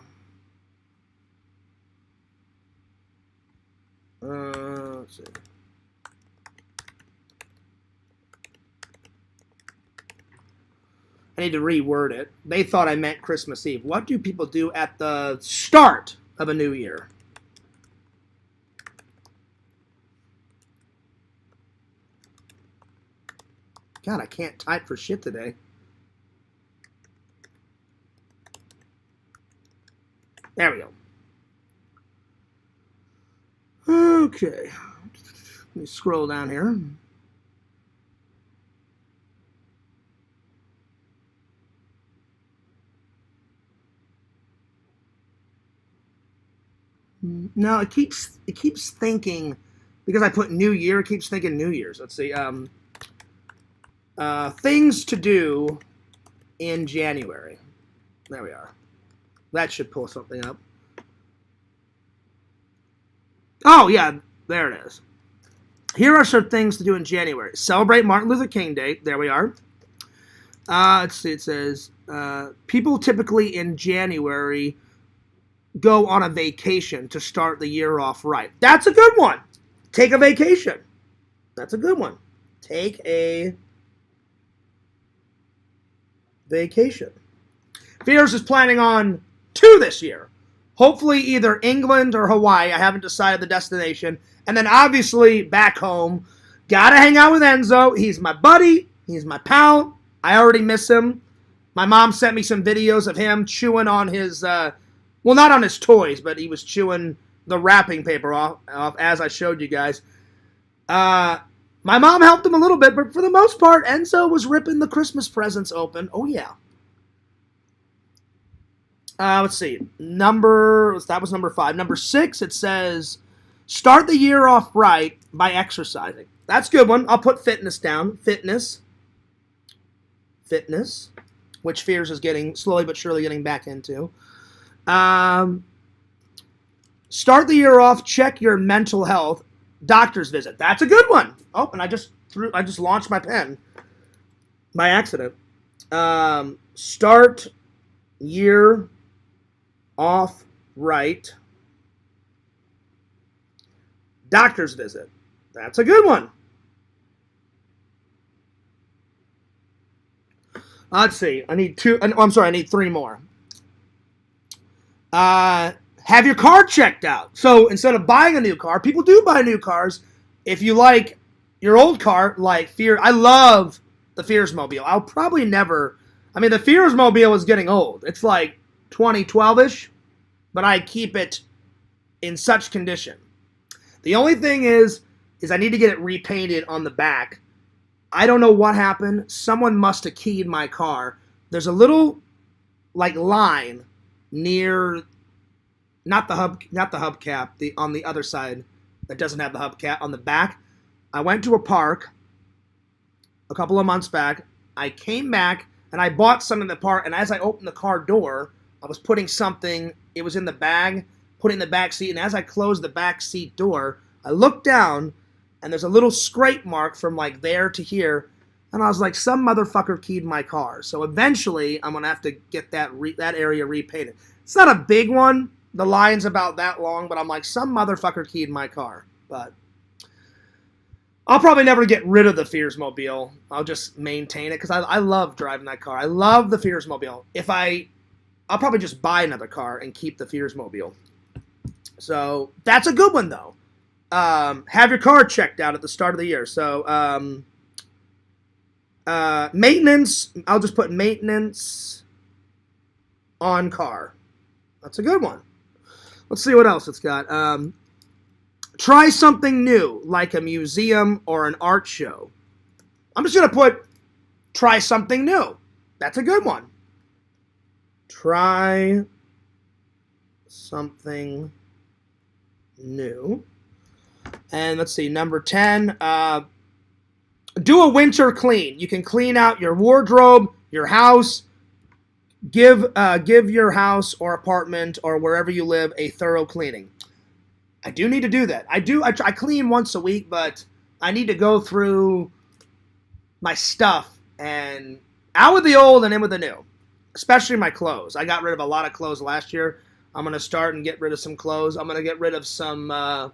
Let's see. I need to reword it. They thought I meant Christmas Eve. What do people do at the start of a new year? God, I can't type for shit today. There we go. Okay. Let me scroll down here. No, it keeps thinking, because I put New Year, it keeps thinking New Year's. Let's see. Things to do in January. There we are. That should pull something up. Oh, yeah, there it is. Here are some things to do in January. Celebrate Martin Luther King Day. There we are. Let's see, it says, people typically in January go on a vacation to start the year off right. That's a good one. Take a vacation. That's a good one. Take a vacation. Fears is planning on 2 this year. Hopefully either England or Hawaii. I haven't decided the destination. And then obviously back home. Gotta hang out with Enzo. He's my buddy. He's my pal. I already miss him. My mom sent me some videos of him chewing on his, well, not on his toys, but he was chewing the wrapping paper off as I showed you guys. My mom helped him a little bit, but for the most part, Enzo was ripping the Christmas presents open. Oh, yeah. Let's see. That was number 5. Number 6, it says, start the year off right by exercising. That's a good one. I'll put fitness down. Fitness, which Fears is getting, slowly but surely getting back into. Start the year off, check your mental health, doctor's visit. That's a good one. Oh, and I just launched my pen by accident. Start year off right, doctor's visit. That's a good one. Let's see. I need 2. I'm sorry. I need 3 more. Have your car checked out. So instead of buying a new car, people do buy new cars. If you like your old car, like Fear, I love the Fears Mobile. I'll probably never. I mean, the Fears Mobile is getting old. It's like 2012-ish, but I keep it in such condition. The only thing is I need to get it repainted on the back. I don't know what happened. Someone must have keyed my car. There's a little like line near, not the hubcap, on the other side that doesn't have the hubcap on the back. I went to a park a couple of months back. I came back and I bought some in the park, and as I opened the car door I was putting something, it was in the bag, putting in the back seat, and as I closed the back seat door, I looked down, and there's a little scrape mark from like there to here, and I was like, some motherfucker keyed my car. So eventually, I'm gonna have to get that area repainted. It's not a big one. The line's about that long, but I'm like, some motherfucker keyed my car. But I'll probably never get rid of the Fearsmobile. I'll just maintain it because I love driving that car. I love the Fearsmobile. I'll probably just buy another car and keep the Fearsmobile. So that's a good one though. Have your car checked out at the start of the year. So maintenance. I'll just put maintenance on car. That's a good one. Let's see what else it's got. Try something new, like a museum or an art show. I'm just going to put try something new. That's a good one. Try something new. And let's see, number 10. Do a winter clean. You can clean out your wardrobe, your house. Give your house or apartment or wherever you live a thorough cleaning. I do need to do that. I clean once a week, but I need to go through my stuff and out with the old and in with the new, especially my clothes. I got rid of a lot of clothes last year. I'm going to start and get rid of some clothes. I'm going to get rid of some,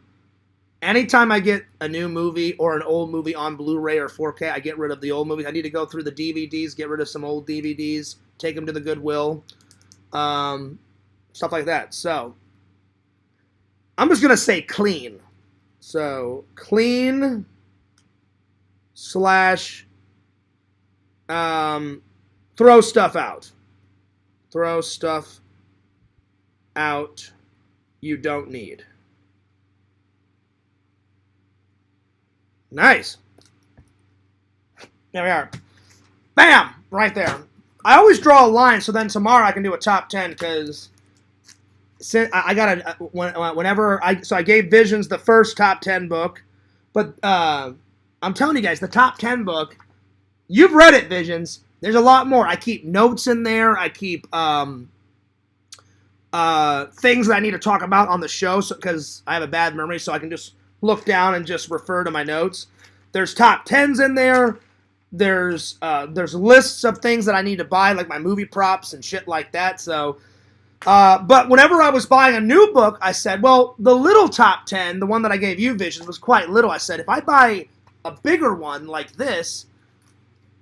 anytime I get a new movie or an old movie on Blu-ray or 4K, I get rid of the old movies. I need to go through the DVDs, get rid of some old DVDs, take them to the Goodwill, stuff like that. So I'm just going to say clean. So clean slash throw stuff out. Throw stuff out you don't need. Nice. There we are. Bam! Right there. I always draw a line so then tomorrow I can do a top 10 because I got whenever I gave Visions the first top 10 book, but I'm telling you guys, the top 10 book, you've read it, Visions. There's a lot more. I keep notes in there. I keep things that I need to talk about on the show because I have a bad memory, so I can just look down and just refer to my notes. There's top 10s in there. There's lists of things that I need to buy, like my movie props and shit like that. So, but whenever I was buying a new book, I said, well, the little top 10, the one that I gave you, Visions, was quite little. I said, if I buy a bigger one like this,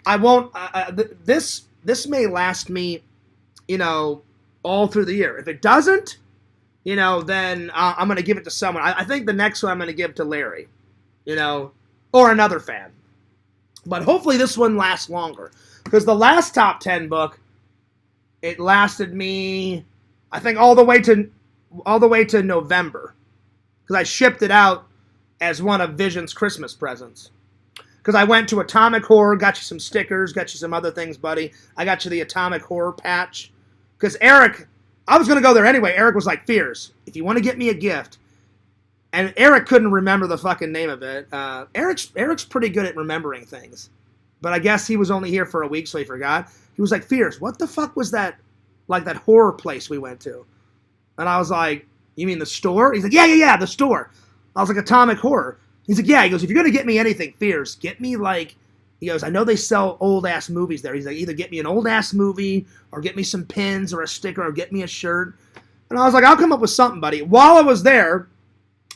I won't. This may last me, all through the year. If it doesn't, then I'm going to give it to someone. I think the next one I'm going to give to Larry, or another fan. But hopefully this one lasts longer. Because the last top 10 book, it lasted me, I think, all the way to November. Because I shipped it out as one of Vision's Christmas presents. Because I went to Atomic Horror, got you some stickers, got you some other things, buddy. I got you the Atomic Horror patch. Because Eric, I was going to go there anyway. Eric was like, Fears, if you want to get me a gift. And Eric couldn't remember the fucking name of it. Eric's pretty good at remembering things. But I guess he was only here for a week, so he forgot. He was like, Fears, what the fuck was that, like that horror place we went to? And I was like, you mean the store? He's like, yeah, the store. I was like, Atomic Horror. He's like, yeah. He goes, if you're going to get me anything, Fears, get me like, he goes, I know they sell old-ass movies there. He's like, either get me an old-ass movie or get me some pins or a sticker or get me a shirt. And I was like, I'll come up with something, buddy. While I was there,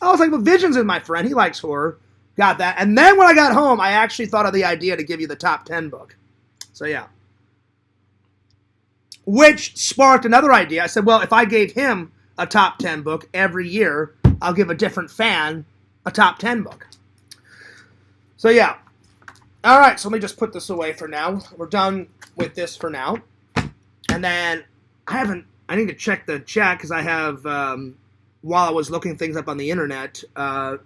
I was like, well, Visions is my friend. He likes horror. Got that. And then when I got home, I actually thought of the idea to give you the top 10 book. So, yeah. Which sparked another idea. I said, well, if I gave him a top 10 book every year, I'll give a different fan a top 10 book. So, yeah. All right, so let me just put this away for now. We're done with this for now. And then I need to check the chat because I have... while I was looking things up on the internet, I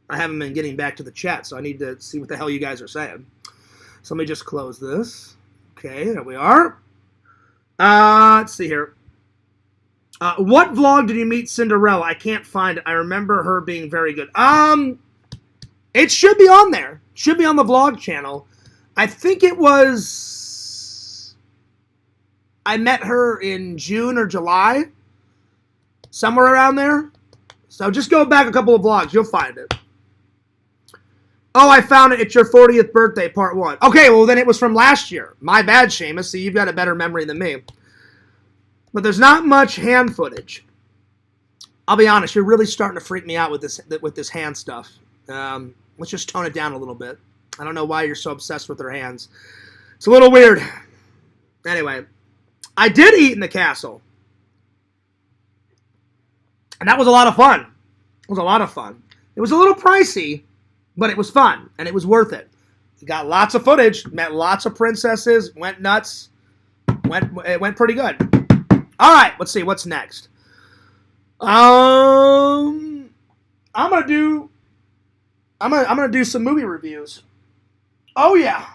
haven't been getting back to the chat, so I need to see what the hell you guys are saying. So let me just close this. Okay, there we are. Let's see here. What vlog did you meet Cinderella? I can't find it. I remember her being very good. It should be on there. Should be on the vlog channel. I think it was... I met her in June or July, somewhere around there. So just go back a couple of vlogs. You'll find it. Oh, I found it. It's your 40th birthday, part 1. Okay, well, then it was from last year. My bad, Seamus. See, you've got a better memory than me. But there's not much hand footage. I'll be honest. You're really starting to freak me out with this hand stuff. Let's just tone it down a little bit. I don't know why you're so obsessed with their hands. It's a little weird. Anyway, I did eat in the castle. And that was a lot of fun. It was a lot of fun. It was a little pricey, but it was fun, and it was worth it. We got lots of footage, met lots of princesses, went nuts. It went pretty good. All right, let's see what's next. I'm gonna do some movie reviews. Oh yeah.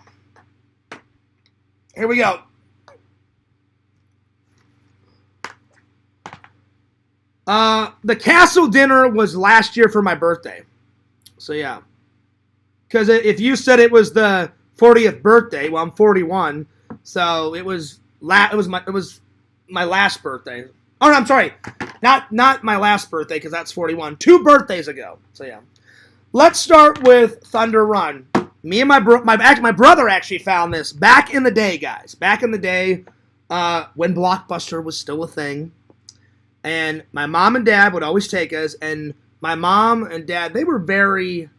Here we go. The castle dinner was last year for my birthday. So yeah. Because if you said it was the 40th birthday, well, I'm 41, so it was my last birthday. Oh, no, I'm sorry, not my last birthday, because that's 41. 2 birthdays ago. So yeah, let's start with Thunder Run. Me and my brother actually found this back in the day, guys. Back in the day, when Blockbuster was still a thing, and my mom and dad would always take us. And my mom and dad, they were very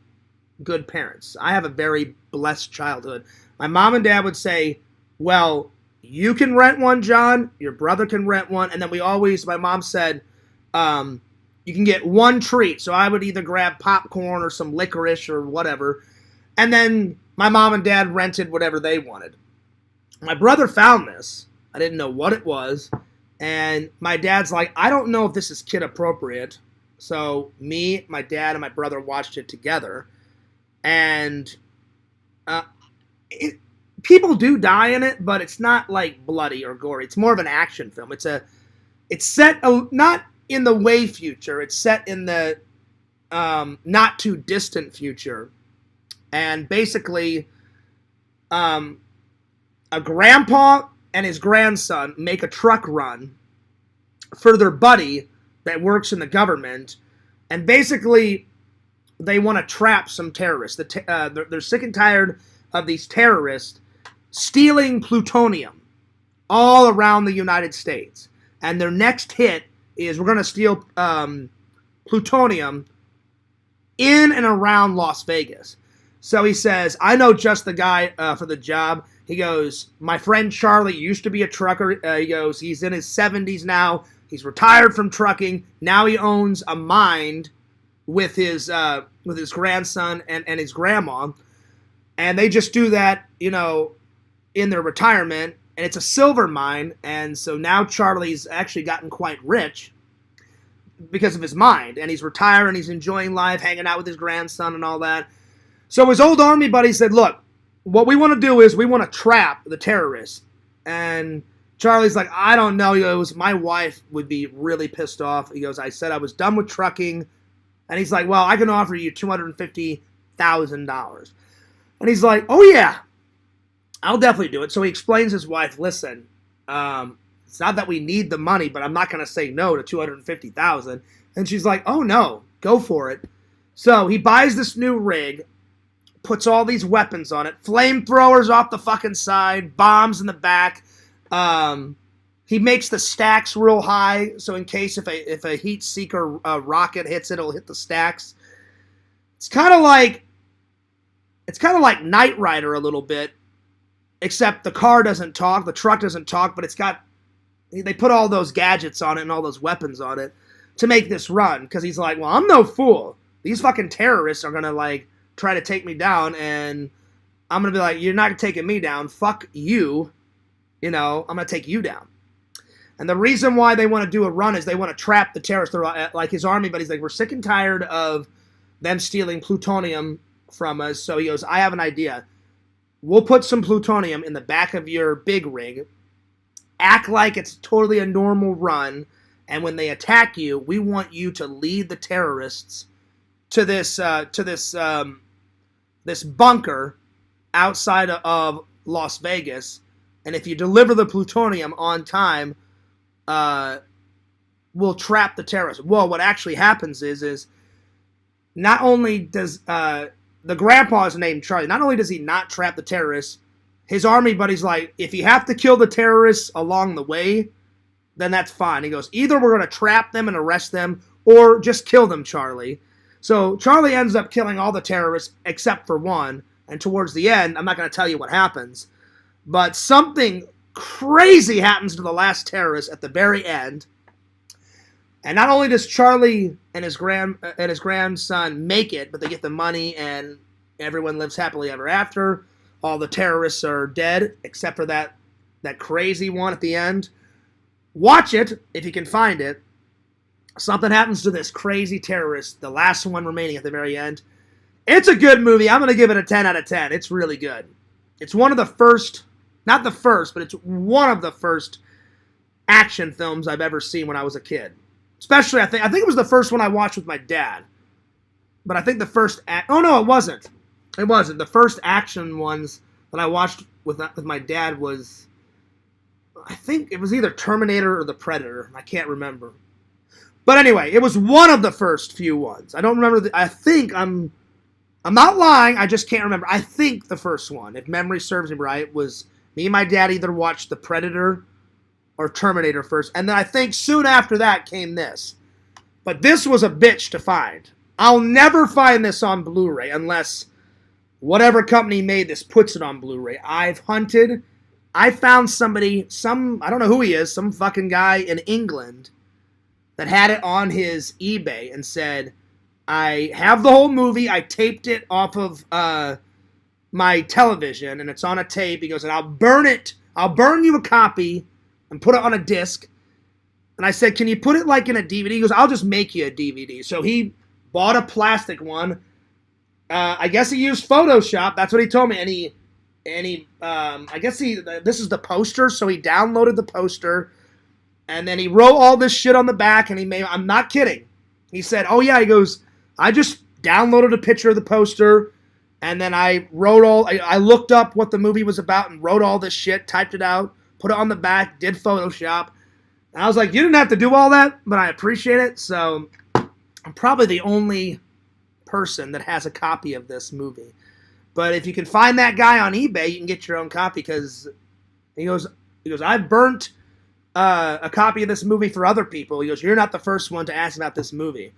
good parents. I have a very blessed childhood. My mom and dad would say, well, you can rent one, John, your brother can rent one, and then my mom said, you can get one treat. So I would either grab popcorn or some licorice or whatever, and then my mom and dad rented whatever they wanted. My brother found this. I didn't know what it was, and my dad's like, I don't know if this is kid appropriate. So me, my dad, and my brother watched it together. And people do die in it, but it's not like bloody or gory. It's more of an action film. It's set not in the way future. It's set in the not too distant future. And basically, a grandpa and his grandson make a truck run for their buddy that works in the government, and basically they want to trap some terrorists. They're sick and tired of these terrorists stealing plutonium all around the United States. And their next hit is, we're going to steal plutonium in and around Las Vegas. So he says, I know just the guy for the job. He goes, my friend Charlie used to be a trucker. He goes, he's in his 70s now. He's retired from trucking. Now he owns a mine with his grandson and his grandma, and they just do that, in their retirement, and it's a silver mine. And so now Charlie's actually gotten quite rich because of his mine, and he's retired and he's enjoying life, hanging out with his grandson and all that. So his old army buddy said, look, what we want to do is we want to trap the terrorists. And Charlie's like, I don't know. He goes, my wife would be really pissed off. He goes, I said I was done with trucking. And he's like, well, I can offer you $250,000. And he's like, oh, yeah, I'll definitely do it. So he explains to his wife, listen, it's not that we need the money, but I'm not going to say no to $250,000. And she's like, oh, no, go for it. So he buys this new rig, puts all these weapons on it, flamethrowers off the fucking side, bombs in the back. He makes the stacks real high, so in case if a heat seeker rocket hits it, it'll hit the stacks. It's kind of like Knight Rider a little bit, except the car doesn't talk, the truck doesn't talk, but they put all those gadgets on it and all those weapons on it to make this run, because he's like, well, I'm no fool. These fucking terrorists are gonna try to take me down, and I'm gonna be like, you're not taking me down. Fuck you. I'm gonna take you down. And the reason why they want to do a run is they want to trap the terrorists. They're like, his army buddies, like, we're sick and tired of them stealing plutonium from us. So he goes, I have an idea. We'll put some plutonium in the back of your big rig, act like it's totally a normal run, and when they attack you, we want you to lead the terrorists to this bunker outside of Las Vegas. and if you deliver the plutonium on time, we'll trap the terrorists. Well, what actually happens is not only does the grandpa is named Charlie, not only does he not trap the terrorists, his army buddy's like, if you have to kill the terrorists along the way, then that's fine. He goes, either we're going to trap them and arrest them, or just kill them, Charlie. So Charlie ends up killing all the terrorists except for one, and towards the end, I'm not going to tell you what happens, but something crazy happens to the last terrorist at the very end. And not only does Charlie and his grandson make it, but they get the money and everyone lives happily ever after. All the terrorists are dead except for that crazy one at the end. Watch it if you can find it. Something happens to this crazy terrorist, the last one remaining at the very end. It's a good movie. I'm going to give it a 10 out of 10. It's really good. It's one of the first, not the first, but it's one of the first action films I've ever seen when I was a kid. Especially, I think it was the first one I watched with my dad. But I think the first... Oh, no, it wasn't. It wasn't. The first action ones that I watched with my dad was... I think it was either Terminator or The Predator. I can't remember. But anyway, it was one of the first few ones. I don't remember... I think I'm not lying. I just can't remember. I think the first one, if memory serves me right, was me and my dad either watched The Predator or Terminator first, and then I think soon after that came this. But this was a bitch to find. I'll never find this on Blu-ray unless whatever company made this puts it on Blu-ray. I've hunted. I found somebody, I don't know who he is, some fucking guy in England that had it on his eBay and said, I have the whole movie, I taped it off of my television, and it's on a tape. He goes, and I'll burn you a copy and put it on a disc. And I said, can you put it like in a DVD? He goes, I'll just make you a DVD. So he bought a plastic one. I guess he used Photoshop. That's what he told me. I guess this is the poster. So he downloaded the poster. And then he wrote all this shit on the back. And I'm not kidding. He said, oh yeah, he goes, I just downloaded a picture of the poster. And then I looked up what the movie was about and wrote all this shit, typed it out. Put it on the back, did Photoshop. And I was like, you didn't have to do all that, but I appreciate it. So I'm probably the only person that has a copy of this movie. But if you can find that guy on eBay, you can get your own copy, because he goes, I've burnt a copy of this movie for other people. He goes, you're not the first one to ask about this movie.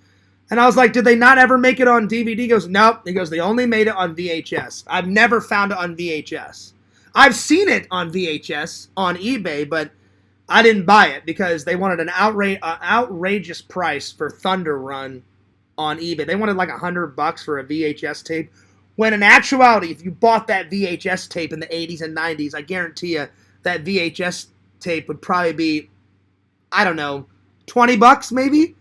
And I was like, did they not ever make it on DVD? He goes, nope. He goes, they only made it on VHS. I've never found it on VHS. I've seen it on VHS on eBay, but I didn't buy it because they wanted an outrageous price for Thunder Run on eBay. They wanted like $100 for a VHS tape, when in actuality, if you bought that VHS tape in the 80s and 90s, I guarantee you that VHS tape would probably be, I don't know, $20 maybe?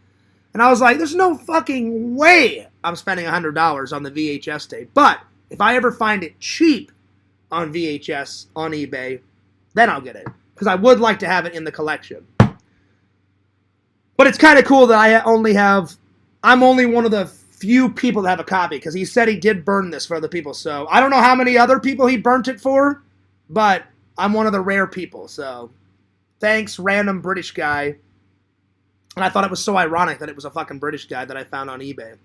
And I was like, there's no fucking way I'm spending $100 on the VHS tape. But if I ever find it cheap on VHS on eBay, then I'll get it, because I would like to have it in the collection. But it's kind of cool that I'm only one of the few people that have a copy, because he said he did burn this for other people. So I don't know how many other people he burnt it for, but I'm one of the rare people. So thanks, random British guy. And I thought it was so ironic that it was a fucking British guy that I found on eBay.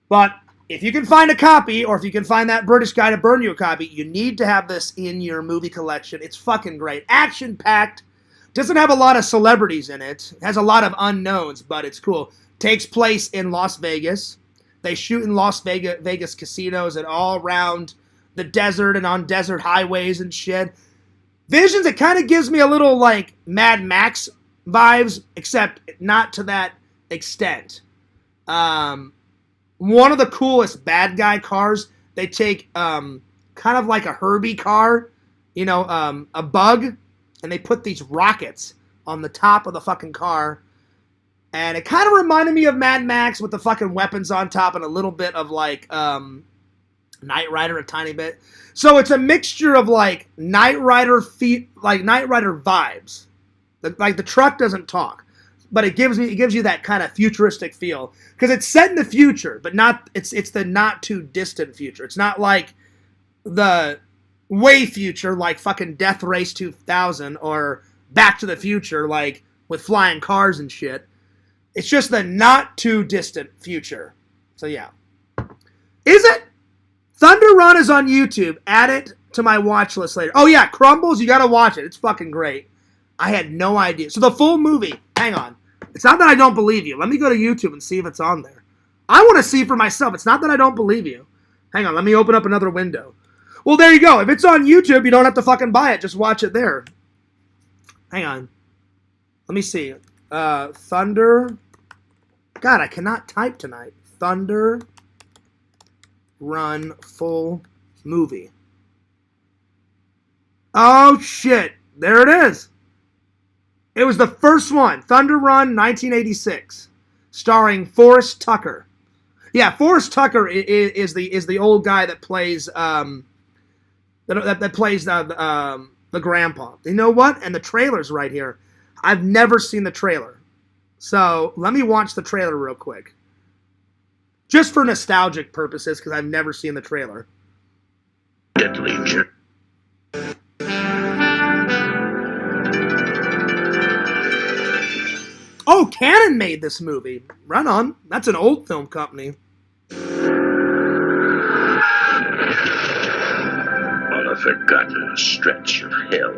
But if you can find a copy, or if you can find that British guy to burn you a copy, you need to have this in your movie collection. It's fucking great. Action-packed. Doesn't have a lot of celebrities in it. It has a lot of unknowns, but it's cool. Takes place in Las Vegas. They shoot in Las Vegas casinos and all around the desert and on desert highways and shit. Visions, it kind of gives me a little like Mad Max vibes, except not to that extent. One of the coolest bad guy cars, they take kind of like a Herbie car, a bug, and they put these rockets on the top of the fucking car. And it kind of reminded me of Mad Max with the fucking weapons on top and a little bit of like Knight Rider, a tiny bit. So it's a mixture of like Knight Rider vibes. Like the truck doesn't talk, but it gives you that kind of futuristic feel, because it's set in the future, but it's the not too distant future. It's not like the way future, like fucking Death Race 2000 or Back to the Future, like with flying cars and shit. It's just the not too distant future. So yeah. Is it? Thunder Run is on YouTube. Add it to my watch list later. Oh yeah, Crumbles, you gotta watch it. It's fucking great. I had no idea. So the full movie, hang on. It's not that I don't believe you. Let me go to YouTube and see if it's on there. I want to see for myself. It's not that I don't believe you. Hang on, let me open up another window. Well, there you go. If it's on YouTube, you don't have to fucking buy it. Just watch it there. Hang on. Let me see. Thunder. God, I cannot type tonight. Thunder Run full movie. Oh, shit. There it is. It was the first one. Thunder Run, 1986. Starring Forrest Tucker. Yeah, Forrest Tucker is the old guy that plays the grandpa. You know what? And the trailer's right here. I've never seen the trailer. So let me watch the trailer real quick. Just for nostalgic purposes, because I've never seen the trailer. Deadly Journey. Oh, Canon made this movie. Right on. That's an old film company. On a forgotten stretch of hell,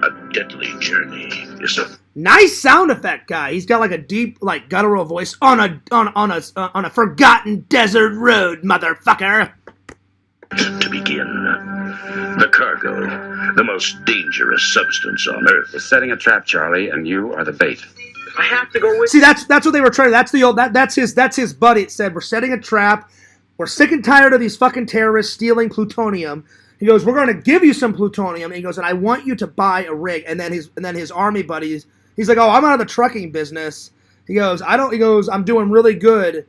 a deadly journey is a Nice sound effect guy. He's got like a deep, like guttural voice on a forgotten desert road, motherfucker. to begin. The cargo, the most dangerous substance on Earth. We're setting a trap, Charlie, and you are the bait. I have to go with. See, that's what they were trying. That's the old. That's his buddy. It said we're setting a trap. We're sick and tired of these fucking terrorists stealing plutonium. He goes, we're going to give you some plutonium. And he goes, and I want you to buy a rig. And then his army buddies. He's like, oh, I'm out of the trucking business. He goes, I'm doing really good,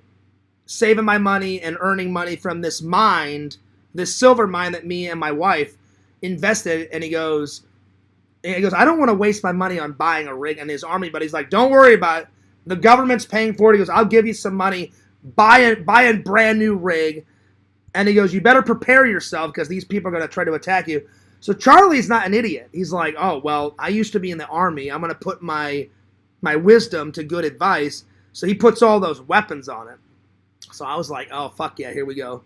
saving my money and earning money from this mine, this silver mine that me and my wife invested. And he goes, I don't want to waste my money on buying a rig. And his army buddy's like, don't worry about it. The government's paying for it. He goes, I'll give you some money. Buy a brand new rig. And he goes, you better prepare yourself because these people are going to try to attack you. So Charlie's not an idiot. He's like, oh, well, I used to be in the army. I'm going to put my wisdom to good advice. So he puts all those weapons on it. So I was like, oh, fuck yeah, here we go.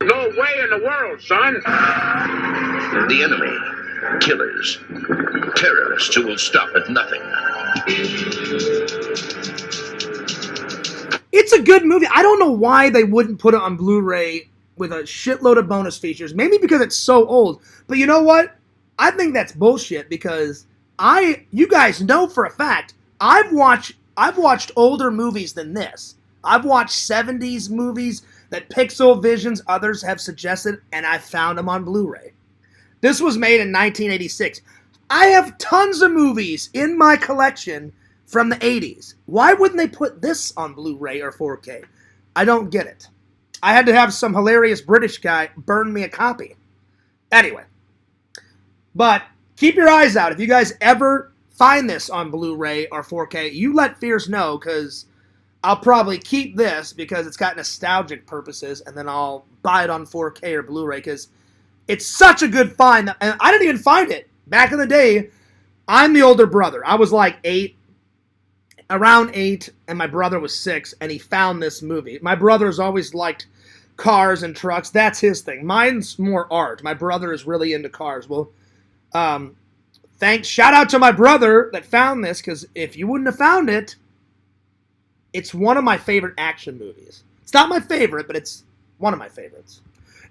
No way in the world, son. The enemy. Killers. Terrorists who will stop at nothing. It's a good movie. I don't know why they wouldn't put it on Blu-ray with a shitload of bonus features. Maybe because it's so old. But you know what? I think that's bullshit because you guys know for a fact, I've watched older movies than this. I've watched 70s movies that Pixel Visions others have suggested, and I found them on Blu-ray. This was made in 1986. I have tons of movies in my collection from the 80s. Why wouldn't they put this on Blu-ray or 4K? I don't get it. I had to have some hilarious British guy burn me a copy. Anyway. But keep your eyes out. If you guys ever find this on Blu-ray or 4K, you let Fierce know, because I'll probably keep this because it's got nostalgic purposes, and then I'll buy it on 4K or Blu-ray because it's such a good find. And I didn't even find it. Back in the day, I'm the older brother. I was like 8, around 8, and my brother was 6, and he found this movie. My brother's always liked cars and trucks. That's his thing. Mine's more art. My brother is really into cars. Well, shout out to my brother that found this, because if you wouldn't have found it, it's one of my favorite action movies. It's not my favorite, but it's one of my favorites.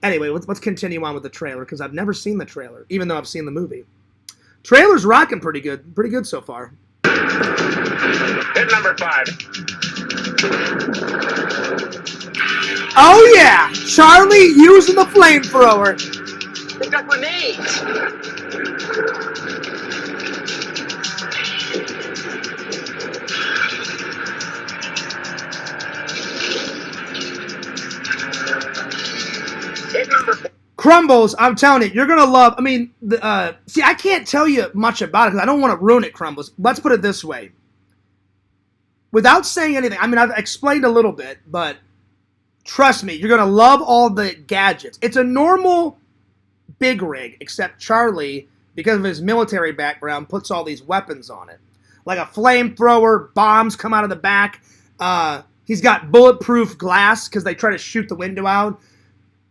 Anyway, let's continue on with the trailer, because I've never seen the trailer, even though I've seen the movie. Trailer's rocking pretty good so far. Hit number 5. Oh yeah! Charlie using the flamethrower. They got grenades. Hit number 4. Crumbles, I'm telling you, you're gonna love. I mean, see, I can't tell you much about it because I don't want to ruin it. Crumbles. Let's put it this way. Without saying anything, I mean, I've explained a little bit, but trust me, you're gonna love all the gadgets. It's a normal big rig, except Charlie, because of his military background, puts all these weapons on it. Like a flamethrower, bombs come out of the back. He's got bulletproof glass because they try to shoot the window out.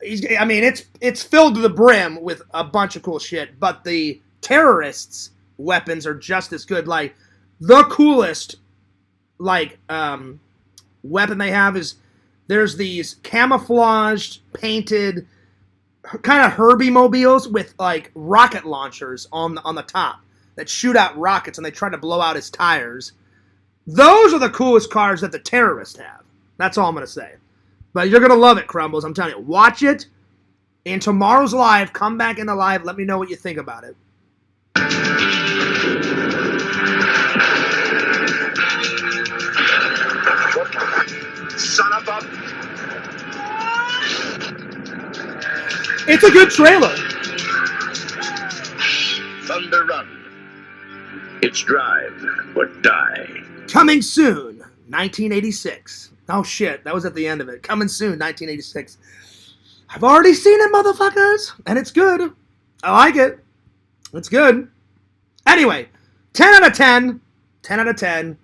It's filled to the brim with a bunch of cool shit, but the terrorists' weapons are just as good. Like, the coolest, weapon they have is there's these camouflaged, painted, kind of Herbie mobiles with, like, rocket launchers on the top that shoot out rockets, and they try to blow out his tires. Those are the coolest cars that the terrorists have. That's all I'm going to say. But you're going to love it, Crumbles. I'm telling you. Watch it. In tomorrow's live, come back in the live. Let me know what you think about it. Son of a... It's a good trailer. Thunder Run. It's drive or die. Coming soon, 1986. Oh, shit. That was at the end of it. Coming soon, 1986. I've already seen it, motherfuckers. And it's good. I like it. It's good. Anyway, 10 out of 10. 10 out of 10.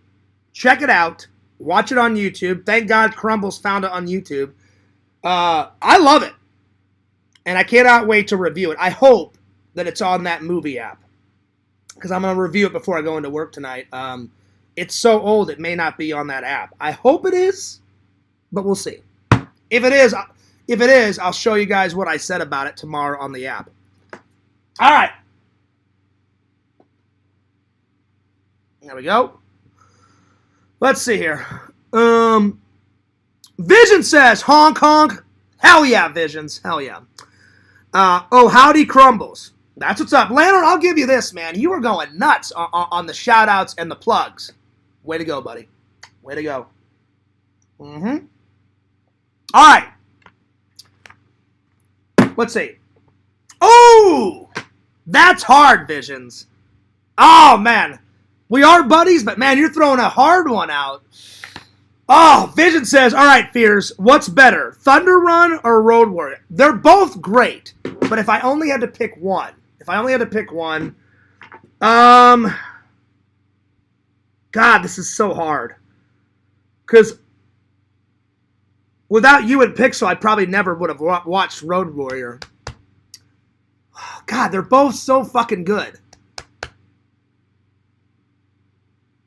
Check it out. Watch it on YouTube. Thank God Crumbles found it on YouTube. I love it. And I cannot wait to review it. I hope that it's on that movie app. Because I'm going to review it before I go into work tonight. It's so old it may not be on that app. I hope it is, but we'll see. If it is, I'll show you guys what I said about it tomorrow on the app. All right. There we go. Let's see here. Vision says, honk, honk. Hell yeah, Visions. Hell yeah. Oh, howdy, Crumbles. That's what's up. Leonard, I'll give you this, man. You were going nuts on the shout-outs and the plugs. Way to go, buddy. Way to go. All right. Let's see. Oh! That's hard, Visions. Oh, man. We are buddies, but, man, you're throwing a hard one out. Oh, Vision says, all right, Fears, what's better, Thunder Run or Road Warrior? They're both great, but if I only had to pick one, God, this is so hard. Because without you and Pixel, I probably never would have watched Road Warrior. God, they're both so fucking good.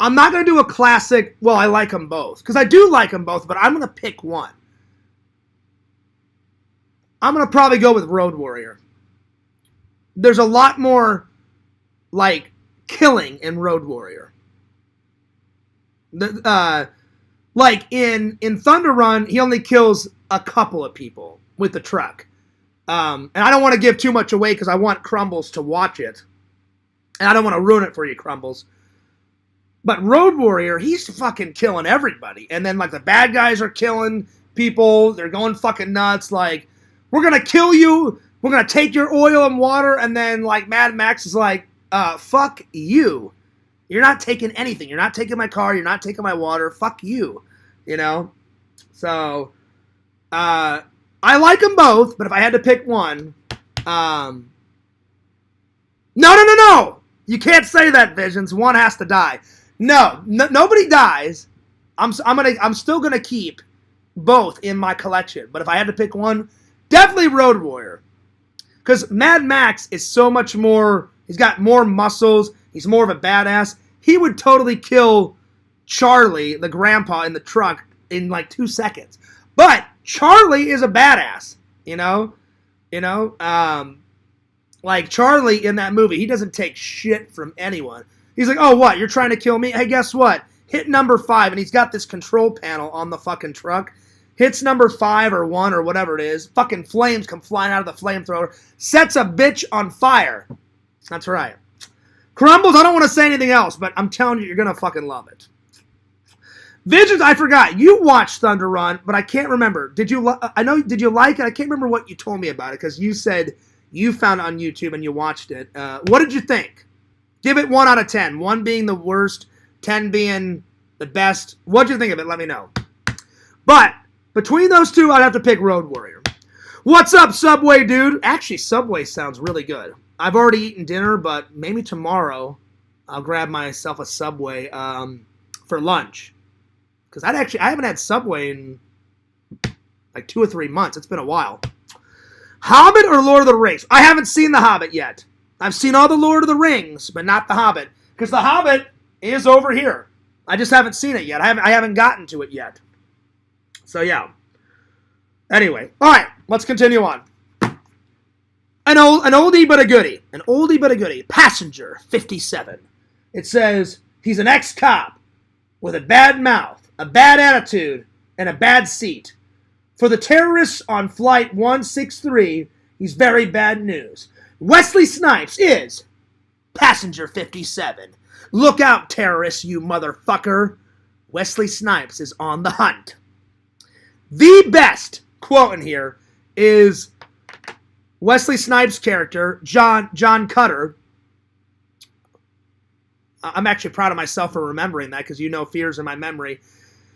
I'm not going to do a classic, well, I like them both. Because I do like them both, but I'm going to pick one. I'm going to probably go with Road Warrior. There's a lot more, like, killing in Road Warrior. Like, in Thunder Run, he only kills a couple of people with the truck. And I don't want to give too much away because I want Crumbles to watch it. And I don't want to ruin it for you, Crumbles. But Road Warrior, he's fucking killing everybody. And then, like, the bad guys are killing people. They're going fucking nuts. Like, we're going to kill you. We're going to take your oil and water. And then, like, Mad Max is like, fuck you. You're not taking anything. You're not taking my car. You're not taking my water. Fuck you. You know? So, I like them both. But if I had to pick one, No. You can't say that, Visions. One has to die. No, nobody dies. I'm still gonna keep both in my collection. But if I had to pick one, definitely Road Warrior. Because Mad Max is so much more. He's got more muscles. He's more of a badass. He would totally kill Charlie, the grandpa, in the truck in like 2 seconds. But Charlie is a badass. You know. Like Charlie in that movie, he doesn't take shit from anyone. He's like, oh, what? You're trying to kill me? Hey, guess what? Hit number 5, and he's got this control panel on the fucking truck. Hits number 5 or 1 or whatever it is. Fucking flames come flying out of the flamethrower. Sets a bitch on fire. That's right. Crumbles, I don't want to say anything else, but I'm telling you, you're going to fucking love it. Visions, I forgot. You watched Thunder Run, but I can't remember. Did you like it? I can't remember what you told me about it, because you said you found it on YouTube and you watched it. What did you think? Give it 1 out of 10. 1 being the worst, 10 being the best. What did you think of it? Let me know. But between those two, I'd have to pick Road Warrior. What's up, Subway dude? Actually, Subway sounds really good. I've already eaten dinner, but maybe tomorrow I'll grab myself a Subway for lunch. Because I haven't had Subway in like 2 or 3 months. It's been a while. Hobbit or Lord of the Rings? I haven't seen The Hobbit yet. I've seen all the Lord of the Rings, but not The Hobbit. Because The Hobbit is over here. I just haven't seen it yet. I haven't gotten to it yet. So, yeah. Anyway. All right. Let's continue on. An oldie but a goodie. An oldie but a goodie. Passenger 57. It says, he's an ex-cop with a bad mouth, a bad attitude, and a bad seat. For the terrorists on Flight 163, he's very bad news. Wesley Snipes is Passenger 57. Look out, terrorists, you motherfucker. Wesley Snipes is on the hunt. The best quote in here is Wesley Snipes' character, John Cutter. I'm actually proud of myself for remembering that because you know fears in my memory.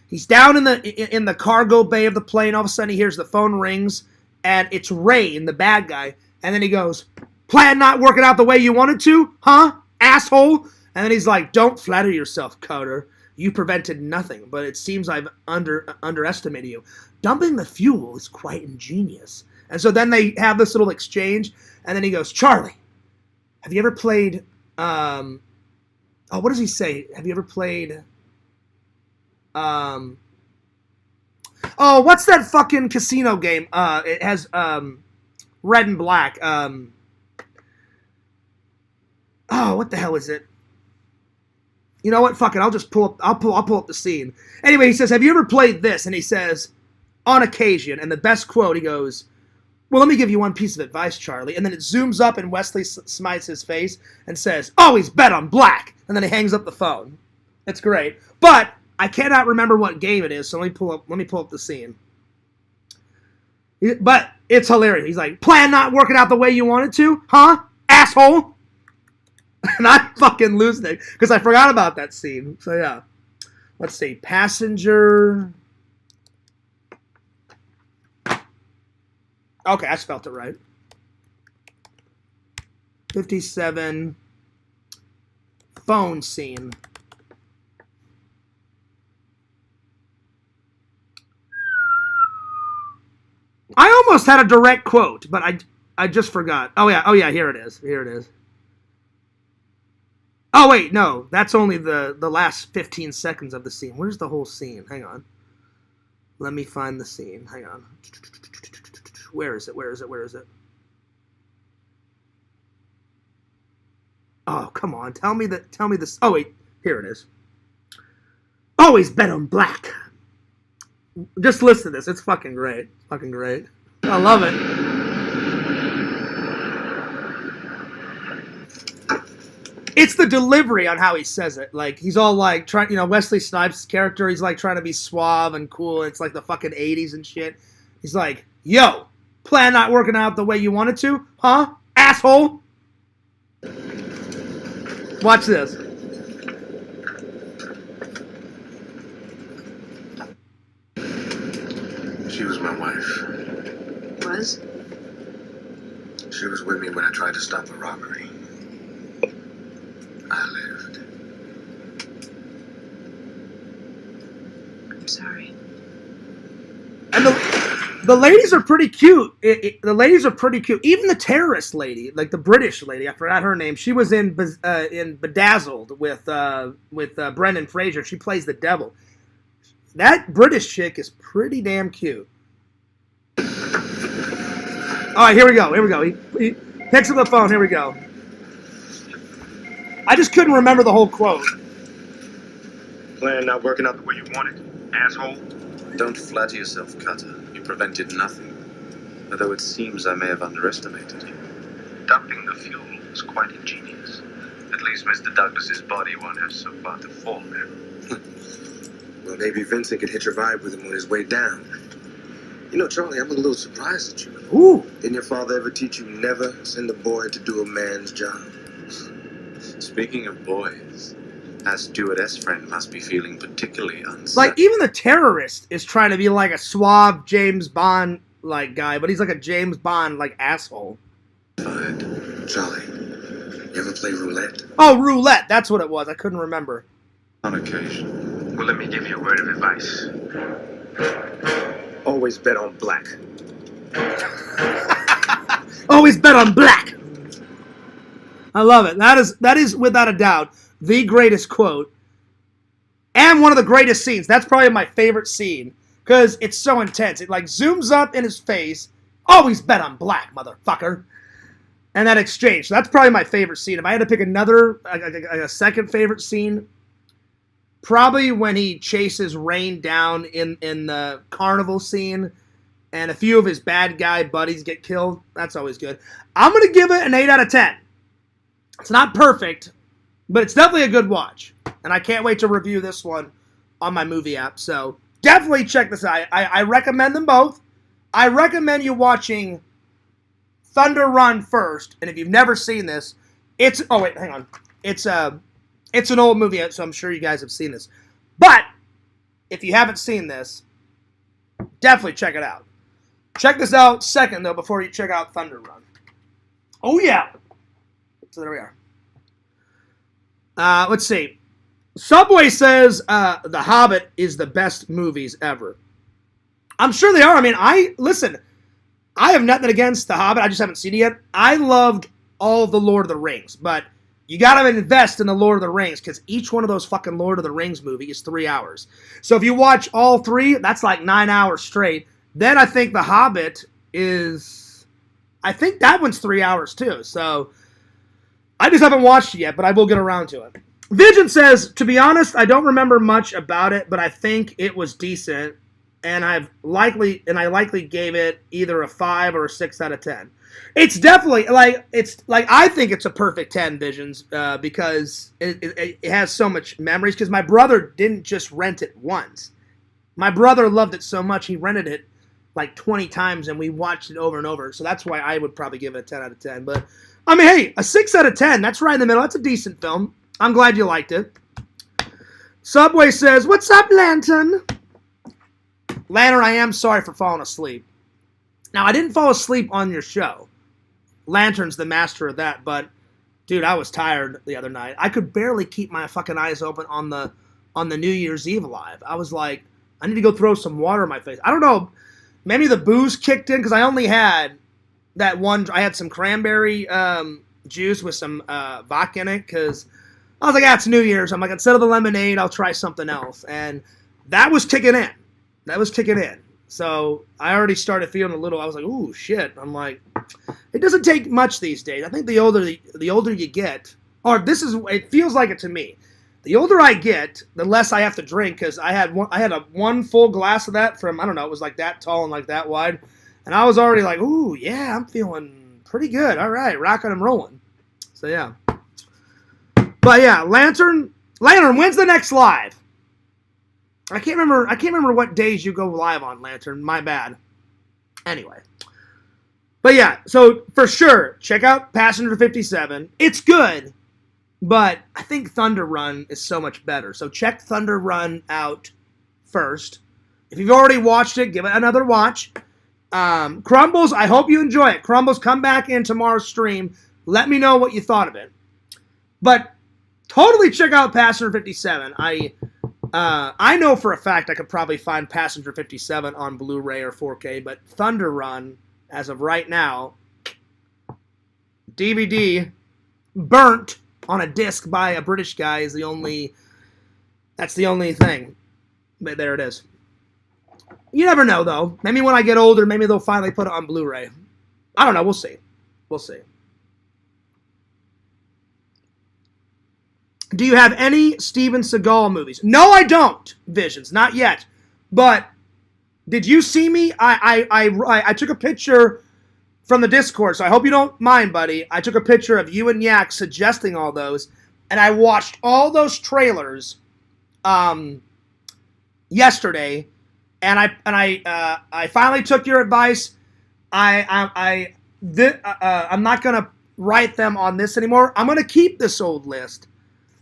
He's down in the cargo bay of the plane. All of a sudden he hears the phone rings and it's Rain, the bad guy. And then he goes, plan not working out the way you wanted to? Huh? Asshole? And then he's like, don't flatter yourself, Cutter. You prevented nothing, but it seems I've underestimated you. Dumping the fuel is quite ingenious. And so then they have this little exchange, and then he goes, Charlie, have you ever played, what does he say? Have you ever played, what's that fucking casino game? It has, red and black. What the hell is it? You know what? Fuck it. I'll just pull up the scene. Anyway, he says, have you ever played this? And he says, on occasion. And the best quote, he goes, well, let me give you one piece of advice, Charlie. And then it zooms up in Wesley Snipes' face and says, always bet on black. And then he hangs up the phone. It's great. But I cannot remember what game it is, so let me pull up the scene. But it's hilarious. He's like, plan not working out the way you wanted to? Huh? Asshole? And I'm fucking losing it because I forgot about that scene. So, yeah. Let's see. Passenger. Okay, I spelled it right. 57. Phone scene. I almost had a direct quote, but I just forgot. Oh yeah, here it is. Here it is. Oh, wait, no. That's only the last 15 seconds of the scene. Where's the whole scene? Hang on. Let me find the scene. Hang on. Where is it? Where is it? Where is it? Oh, come on. Tell me this. Oh, wait. Here it is. Always bet on black. Just listen to this. It's fucking great. Fucking great. I love it. It's the delivery on how he says it. Like, he's all like, Wesley Snipes' character, he's like trying to be suave and cool. It's like the fucking 80s and shit. He's like, yo, plan not working out the way you wanted to? Huh? Asshole? Watch this. She was my wife. Was? She was with me when I tried to stop a robbery. I lived. I'm sorry. And the ladies are pretty cute. The ladies are pretty cute. Even the terrorist lady, like the British lady, I forgot her name. She was in Bedazzled with Brendan Fraser. She plays the devil. That British chick is pretty damn cute. All right, here we go. Here we go. He picks up the phone. Here we go. I just couldn't remember the whole quote. Plan not working out the way you wanted, asshole. Don't flatter yourself, Cutter. You prevented nothing. Although it seems I may have underestimated you. Dumping the fuel was quite ingenious. At least Mr. Douglas's body won't have so far to fall now. Well, maybe Vincent could hit your vibe with him on his way down. You know, Charlie, I'm a little surprised at you. Ooh. Didn't your father ever teach you never send a boy to do a man's job? Speaking of boys, our stewardess friend must be feeling particularly unsafe. Like, even the terrorist is trying to be like a suave James Bond like guy, but he's like a James Bond like asshole. Fine. Charlie, you ever play roulette? Oh, roulette. That's what it was. I couldn't remember. On occasion. Well, let me give you a word of advice. Always bet on black. Always bet on black. I love it. That is without a doubt the greatest quote and one of the greatest scenes. That's probably my favorite scene because it's so intense. It like zooms up in his face. Always bet on black, motherfucker. And that exchange. So that's probably my favorite scene. If I had to pick another, a second favorite scene, probably when he chases Rain down in the carnival scene and a few of his bad guy buddies get killed. That's always good. I'm going to give it an 8 out of 10. It's not perfect, but it's definitely a good watch. And I can't wait to review this one on my movie app. So definitely check this out. I recommend them both. I recommend you watching Thunder Run first. And if you've never seen this, it's... Oh, wait, hang on. It's an old movie, so I'm sure you guys have seen this. But if you haven't seen this, definitely check it out. Check this out second, though, before you check out Thunder Run. Oh, yeah. So there we are. Let's see. Subway says The Hobbit is the best movies ever. I'm sure they are. I mean, listen, I have nothing against The Hobbit. I just haven't seen it yet. I loved all of the Lord of the Rings, but you got to invest in the Lord of the Rings because each one of those fucking Lord of the Rings movie is 3 hours. So if you watch all three, that's like 9 hours straight. Then I think The Hobbit is... I think that one's 3 hours too. So I just haven't watched it yet, but I will get around to it. Vision says, to be honest, I don't remember much about it, but I think it was decent, and I likely gave it either a 5 or a 6 out of 10. It's definitely I think it's a perfect 10, Visions, because it has so much memories. Because my brother didn't just rent it once. My brother loved it so much he rented it like 20 times, and we watched it over and over. So that's why I would probably give it a 10 out of 10. But I mean, hey, a 6 out of 10. That's right in the middle. That's a decent film. I'm glad you liked it. Subway says, "What's up, Lantern?" Lantern, I am sorry for falling asleep. Now, I didn't fall asleep on your show. Lantern's the master of that, but dude, I was tired the other night. I could barely keep my fucking eyes open on the New Year's Eve live. I was like, I need to go throw some water in my face. I don't know, maybe the booze kicked in because I only had that one. I had some cranberry juice with some vodka in it because I was like, it's New Year's. I'm like, instead of the lemonade, I'll try something else. And that was kicking in. So I already started feeling a little, I was like, ooh, shit. I'm like, it doesn't take much these days. I think the older you get, or it feels like it to me. The older I get, the less I have to drink, because I had one full glass of that from, I don't know, it was like that tall and like that wide. And I was already like, ooh, yeah, I'm feeling pretty good. All right, rocking and rolling. So, yeah. But, yeah, Lantern, when's the next live? I can't remember what days you go live on, Lantern. My bad. Anyway. But yeah, so for sure, check out Passenger 57. It's good, but I think Thunder Run is so much better. So check Thunder Run out first. If you've already watched it, give it another watch. Crumbles, I hope you enjoy it. Crumbles, come back in tomorrow's stream. Let me know what you thought of it. But totally check out Passenger 57. I know for a fact I could probably find Passenger 57 on Blu-ray or 4K, but Thunder Run, as of right now, DVD, burnt on a disc by a British guy is that's the only thing. But there it is. You never know, though. Maybe when I get older, maybe they'll finally put it on Blu-ray. I don't know. We'll see. We'll see. Do you have any Steven Seagal movies? No, I don't, Visions. Not yet. But did you see me? I took a picture from the Discord, so I hope you don't mind, buddy. I took a picture of you and Yak suggesting all those, and I watched all those trailers yesterday, and I finally took your advice. I'm not gonna write them on this anymore. I'm gonna keep this old list.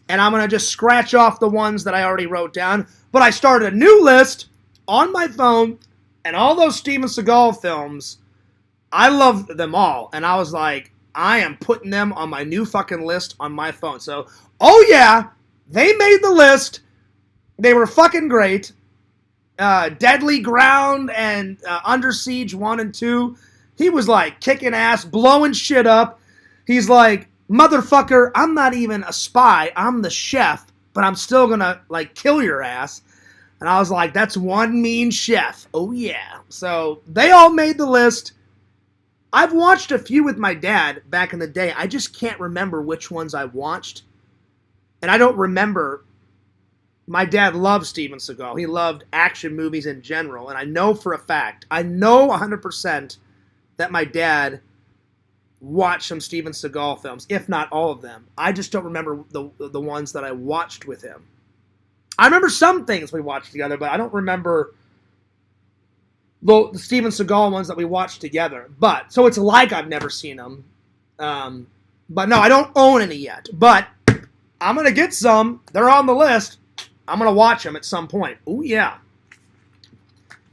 And I'm going to just scratch off the ones that I already wrote down. But I started a new list on my phone And all those Steven Seagal films, I loved them all. And I was like, I am putting them on my new fucking list on my phone. So, oh yeah, they made the list. They were fucking great. Deadly Ground and Under Siege 1 and 2. He was like kicking ass, blowing shit up. He's like, motherfucker, I'm not even a spy. I'm the chef, but I'm still gonna like kill your ass. And I was like, that's one mean chef. Oh yeah. So they all made the list. I've watched a few with my dad back in the day. I just can't remember which ones I watched. And I don't remember. My dad loved Steven Seagal. He loved action movies in general. And I know for a fact, I know 100% that my dad watched some Steven Seagal films, if not all of them. I just don't remember the ones that I watched with him. I remember some things we watched together, but I don't remember the Steven Seagal ones that we watched together. But, so it's like I've never seen them. But no, I don't own any yet. But I'm going to get some. They're on the list. I'm going to watch them at some point. Oh, yeah.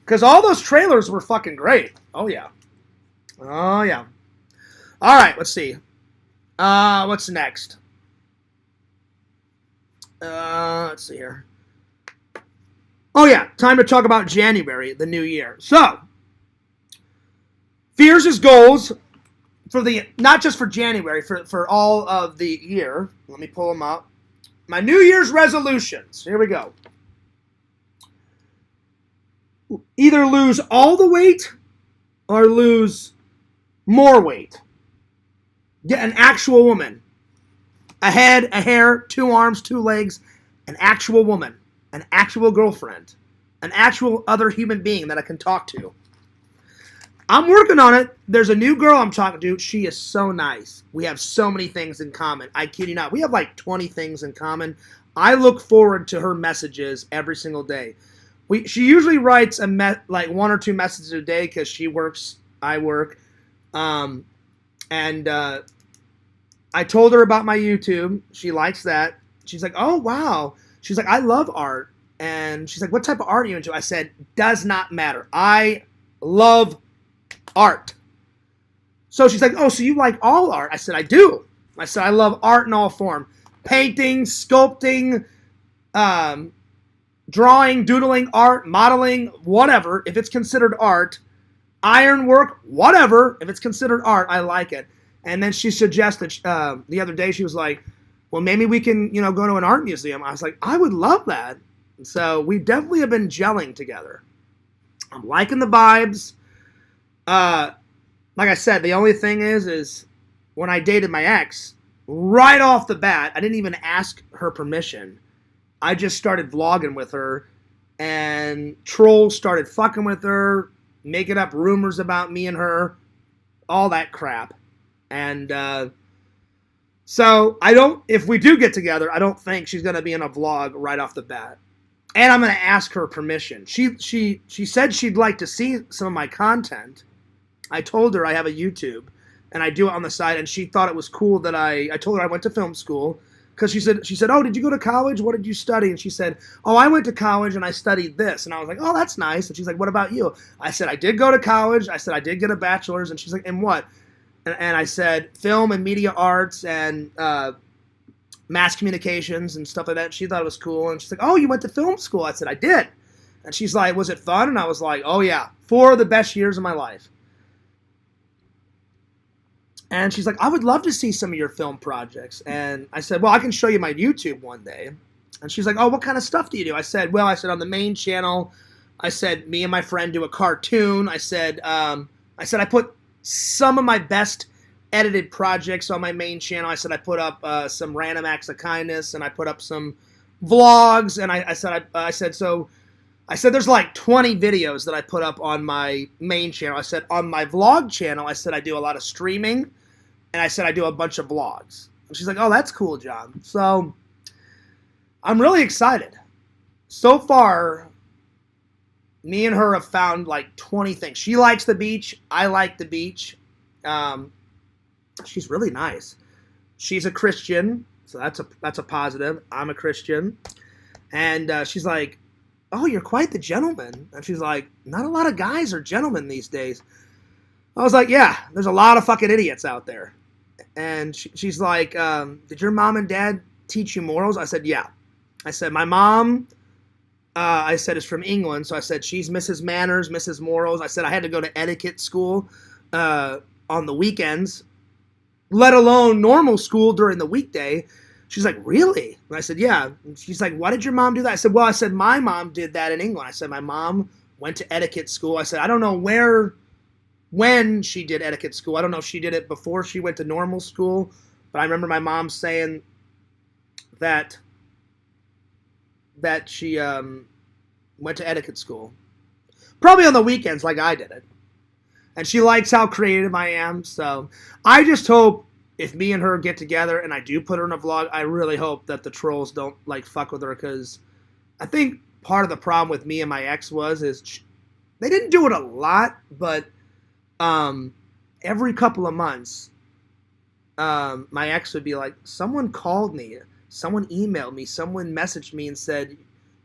Because all those trailers were fucking great. Oh, yeah. Oh, yeah. All right, let's see. What's next? Let's see here. Oh, yeah. Time to talk about January, the new year. So, fears is goals for the, not just for January, for all of the year. Let me pull them up. My New Year's resolutions. Here we go. Either lose all the weight or lose more weight. Get an actual woman. A head, a hair, 2 arms, 2 legs. An actual woman. An actual girlfriend. An actual other human being that I can talk to. I'm working on it. There's a new girl I'm talking to. She is so nice. We have so many things in common. I kid you not. We have like 20 things in common. I look forward to her messages every single day. She usually writes like 1 or 2 messages a day because she works, I work. I told her about my YouTube. She likes that. She's like, oh, wow. She's like, I love art. And she's like, what type of art are you into? I said, does not matter. I love art. So she's like, oh, so you like all art? I said, I do. I said, I love art in all form. Painting, sculpting, drawing, doodling, art, modeling, whatever. If it's considered art, ironwork, whatever. If it's considered art, I like it. And then she suggested, the other day, she was like, well, maybe we can, go to an art museum. I was like, I would love that. So we definitely have been gelling together. I'm liking the vibes. Like I said, the only thing is when I dated my ex, right off the bat, I didn't even ask her permission. I just started vlogging with her, and trolls started fucking with her, making up rumors about me and her, all that crap. And so if we do get together, I don't think she's going to be in a vlog right off the bat. And I'm going to ask her permission. She said she'd like to see some of my content. I told her I have a YouTube, and I do it on the side, and she thought it was cool that I told her I went to film school, because she said, oh, did you go to college? What did you study? And she said, oh, I went to college, and I studied this. And I was like, oh, that's nice. And she's like, what about you? I said, I did go to college. I said, I did get a bachelor's. And she's like, in what? And I said, film and media arts and mass communications and stuff like that. She thought it was cool. And she's like, oh, you went to film school? I said, I did. And she's like, was it fun? And I was like, oh, yeah, 4 of the best years of my life. And she's like, I would love to see some of your film projects. And I said, well, I can show you my YouTube one day. And she's like, oh, what kind of stuff do you do? I said, on the main channel, I said, me and my friend do a cartoon. I said, I put some of my best edited projects on my main channel. I said, I put up some random acts of kindness, and I put up some vlogs. And I said, there's like 20 videos that I put up on my main channel. I said, on my vlog channel, I said, I do a lot of streaming. And I said, I do a bunch of vlogs. And she's like, oh, that's cool, John. So I'm really excited. So far, me and her have found like 20 things. She likes the beach. I like the beach. She's really nice. She's a Christian. So that's a positive. I'm a Christian. And she's like, oh, you're quite the gentleman. And she's like, not a lot of guys are gentlemen these days. I was like, yeah, there's a lot of fucking idiots out there. And she's like, did your mom and dad teach you morals? I said, yeah. I said, my mom, I said, is from England. So I said, she's Mrs. Manners, Mrs. Morals. I said, I had to go to etiquette school on the weekends, let alone normal school during the weekday. She's like, really? And I said, yeah. And she's like, why did your mom do that? I said, well, I said, my mom did that in England. I said, my mom went to etiquette school. I said, I don't know when she did etiquette school. I don't know if she did it before she went to normal school, but I remember my mom saying that she went to etiquette school. Probably on the weekends like I did it. And she likes how creative I am, so I just hope if me and her get together and I do put her in a vlog, I really hope that the trolls don't like fuck with her, because I think part of the problem with me and my ex is they didn't do it a lot, but every couple of months, my ex would be like, someone called me, someone emailed me, someone messaged me and said,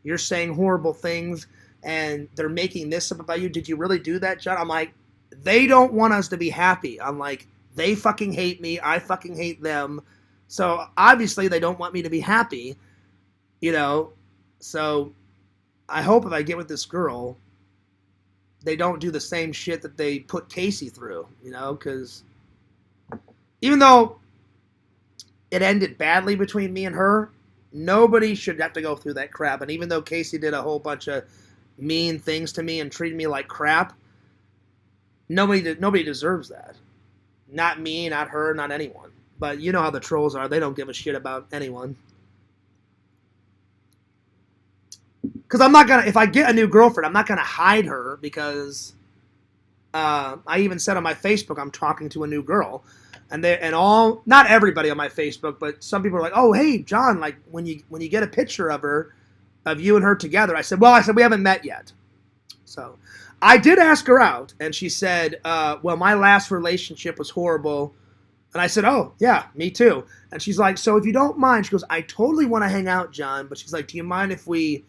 you're saying horrible things and they're making this up about you. Did you really do that, John? I'm like, they don't want us to be happy. I'm like, they fucking hate me. I fucking hate them. So obviously they don't want me to be happy, you know? So I hope if I get with this girl, they don't do the same shit that they put Casey through, you know? Because even though it ended badly between me and her, nobody should have to go through that crap. And even though Casey did a whole bunch of mean things to me and treated me like crap, nobody deserves that. Not me, not her, not anyone. But you know how the trolls are. They don't give a shit about anyone. Because I'm not going to, if I get a new girlfriend, I'm not going to hide her, because I even said on my Facebook I'm talking to a new girl. Not everybody on my Facebook, but some people are like, oh, hey, John, like when you get a picture of you and her together. I said, we haven't met yet. So I did ask her out, and she said, well, my last relationship was horrible. And I said, oh, yeah, me too. And she's like, so if you don't mind, she goes, I totally want to hang out, John. But she's like, do you mind if we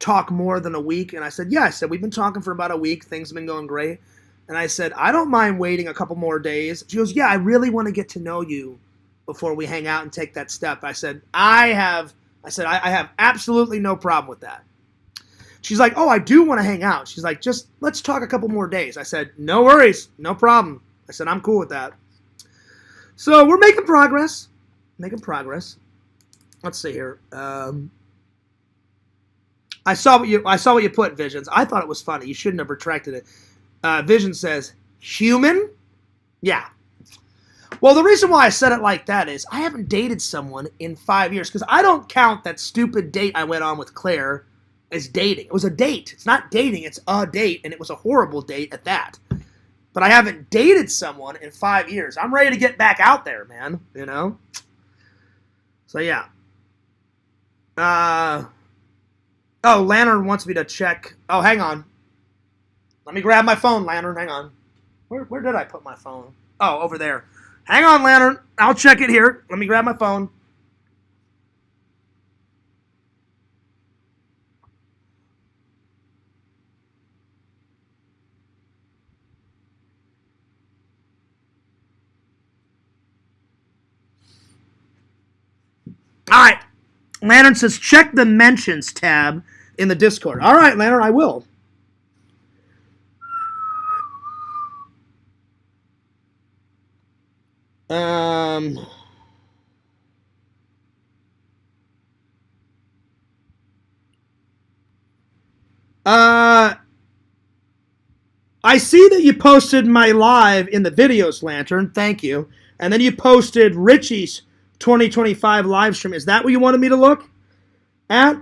talk more than a week? And I said, yeah. I said, we've been talking for about a week. Things have been going great. And I said, I don't mind waiting a couple more days. She goes, yeah, I really want to get to know you before we hang out and take that step. I said, I have absolutely no problem with that. She's like, oh, I do want to hang out. She's like, just let's talk a couple more days. I said, no worries, no problem. I said, I'm cool with that. So we're making progress. Let's see here. I saw what you put, Visions. I thought it was funny. You shouldn't have retracted it. Vision says, human? Yeah. Well, the reason why I said it like that is I haven't dated someone in 5 years, because I don't count that stupid date I went on with Claire as dating. It was a date. It's not dating. It's a date, and it was a horrible date at that. But I haven't dated someone in 5 years. I'm ready to get back out there, man. You know? So, yeah. Oh, Lantern wants me to check. Oh, hang on. Let me grab my phone, Lantern. Hang on. Where did I put my phone? Oh, over there. Hang on, Lantern. I'll check it here. Let me grab my phone. All right. Lantern says, check the mentions tab in the Discord. All right, Lantern, I will. I see that you posted my live in the videos, Lantern. Thank you. And then you posted Richie's 2025 live stream. Is that what you wanted me to look at?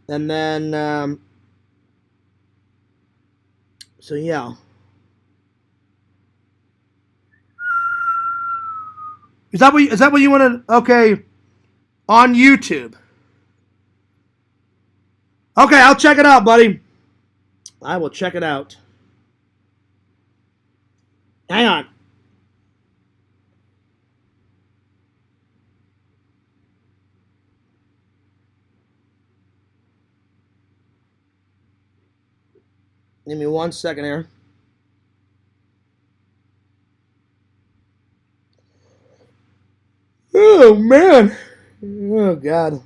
And then, so yeah. Is that what you want to? Okay, on YouTube. Okay, I'll check it out, buddy. I will check it out. Hang on. Give me 1 second here. Oh, man. Oh, God.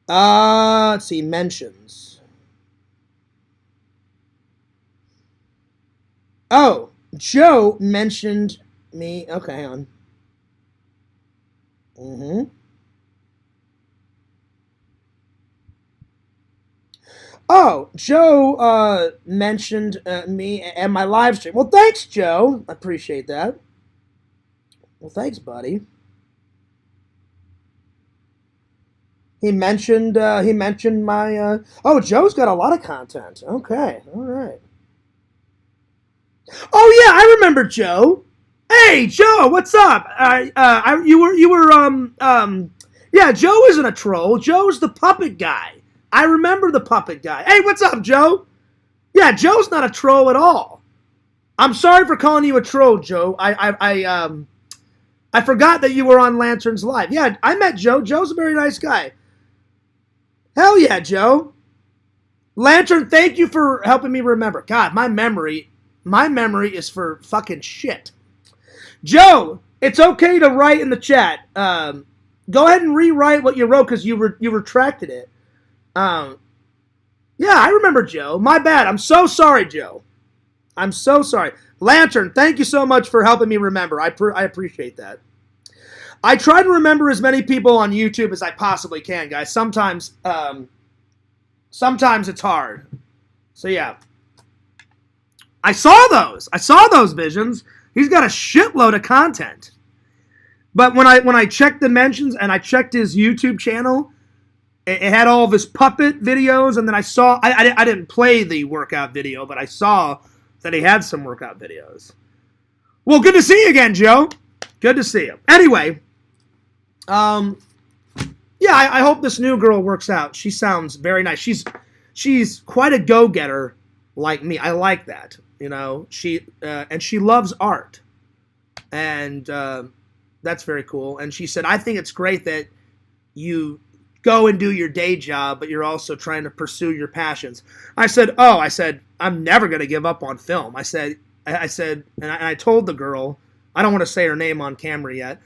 Let's see, mentions. Oh, Joe mentioned me. Okay, hang on. Oh, Joe mentioned me and my live stream. Well, thanks, Joe. I appreciate that. Well, thanks, buddy. He mentioned my. Oh, Joe's got a lot of content. Okay, all right. Oh yeah, I remember Joe. Hey, Joe, what's up? Yeah, Joe isn't a troll. Joe's the puppet guy. I remember the puppet guy. Hey, what's up, Joe? Yeah, Joe's not a troll at all. I'm sorry for calling you a troll, Joe. I forgot that you were on Lanterns Live. Yeah, I met Joe. Joe's a very nice guy. Hell yeah, Joe. Lantern, thank you for helping me remember. God, my memory is for fucking shit. Joe, it's okay to write in the chat. Go ahead and rewrite what you wrote because you retracted it. Yeah, I remember Joe. My bad. I'm so sorry, Joe. I'm so sorry. Lantern, thank you so much for helping me remember. I appreciate that. I try to remember as many people on YouTube as I possibly can, guys. Sometimes it's hard. So yeah. I saw those visions. He's got a shitload of content. But when I checked the mentions and I checked his YouTube channel, it had all of his puppet videos, and then I saw I didn't play the workout video, but I saw that he had some workout videos. Well, good to see you again, Joe. Good to see you. Anyway, yeah, I hope this new girl works out. She sounds very nice. She's quite a go-getter like me. I like that. You know, and she loves art, and that's very cool. And she said, I think it's great that you go and do your day job, but you're also trying to pursue your passions. I said, I'm never going to give up on film. I said, and I told the girl, I don't want to say her name on camera yet.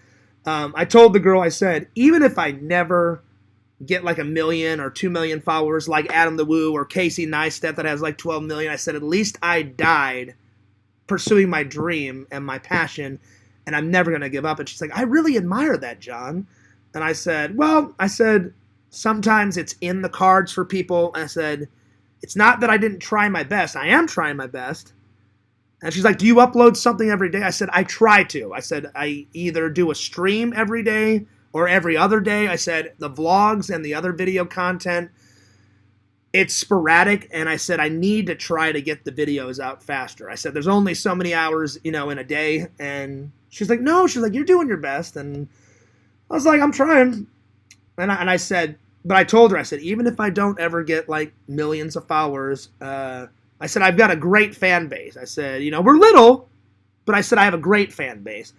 I told the girl, I said, even if I never get like 1 million or 2 million followers like Adam the Woo or Casey Neistat that has like 12 million, I said, at least I died pursuing my dream and my passion, and I'm never going to give up. And she's like, I really admire that, John. And I said, sometimes it's in the cards for people. And I said, it's not that I didn't try my best. I am trying my best. And she's like, do you upload something every day? I said, I try to. I said, I either do a stream every day or every other day. I said, the vlogs and the other video content, it's sporadic. And I said, I need to try to get the videos out faster. I said, there's only so many hours, in a day. And she's like, no, you're doing your best. And I was like, I'm trying. And I said, but I told her, I said, even if I don't ever get like millions of followers, I said, I've got a great fan base. I said, we're little, but I said, I have a great fan base.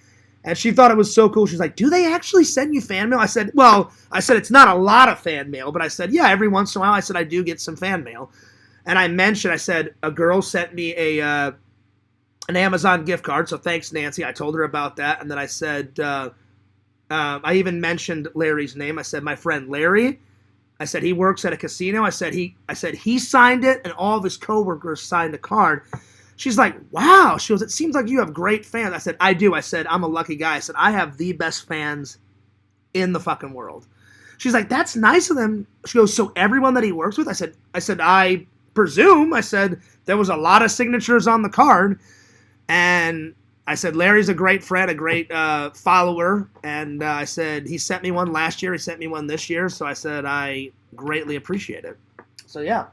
And she thought it was so cool. She's like, do they actually send you fan mail? I said, it's not a lot of fan mail, but I said, yeah, every once in a while, I said, I do get some fan mail. And I said, a girl sent me an Amazon gift card. So thanks, Nancy. I told her about that. And then I said, I even mentioned Larry's name. I said, my friend Larry. I said, he works at a casino. I said he signed it, and all of his coworkers signed a card. She's like, wow. She goes, it seems like you have great fans. I said, I do. I said, I'm a lucky guy. I said, I have the best fans in the fucking world. She's like, that's nice of them. She goes, so everyone that he works with? I said, I presume. I said, there was a lot of signatures on the card. And I said, Larry's a great friend, a great follower. And I said, he sent me one last year. He sent me one this year. So I said, I greatly appreciate it. So, yeah.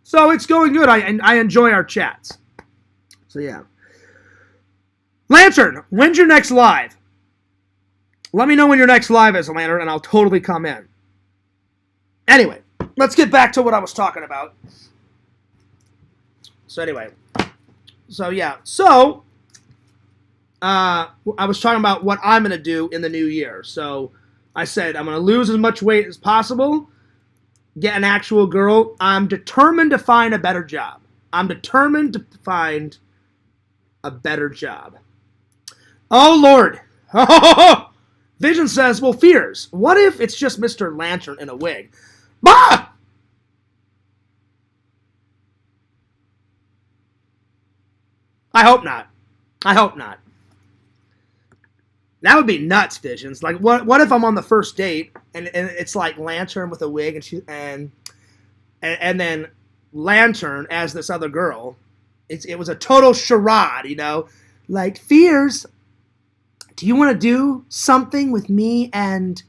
So it's going good. I enjoy our chats. So, yeah. Lantern, when's your next live? Let me know when your next live is, Lantern, and I'll totally come in. Anyway, let's get back to what I was talking about. So, anyway. So, yeah. So, I was talking about what I'm going to do in the new year. So, I said, I'm going to lose as much weight as possible, get an actual girl. I'm determined to find a better job. I'm determined to find a better job. Oh, Lord. Vision says, well, fears. What if it's just Mr. Lantern in a wig? Bah! I hope not. I hope not. That would be nuts, Visions. Like, what if I'm on the first date and it's like Lantern with a wig and then Lantern as this other girl. It was a total charade, you know? Like, Fears, do you want to do something with me and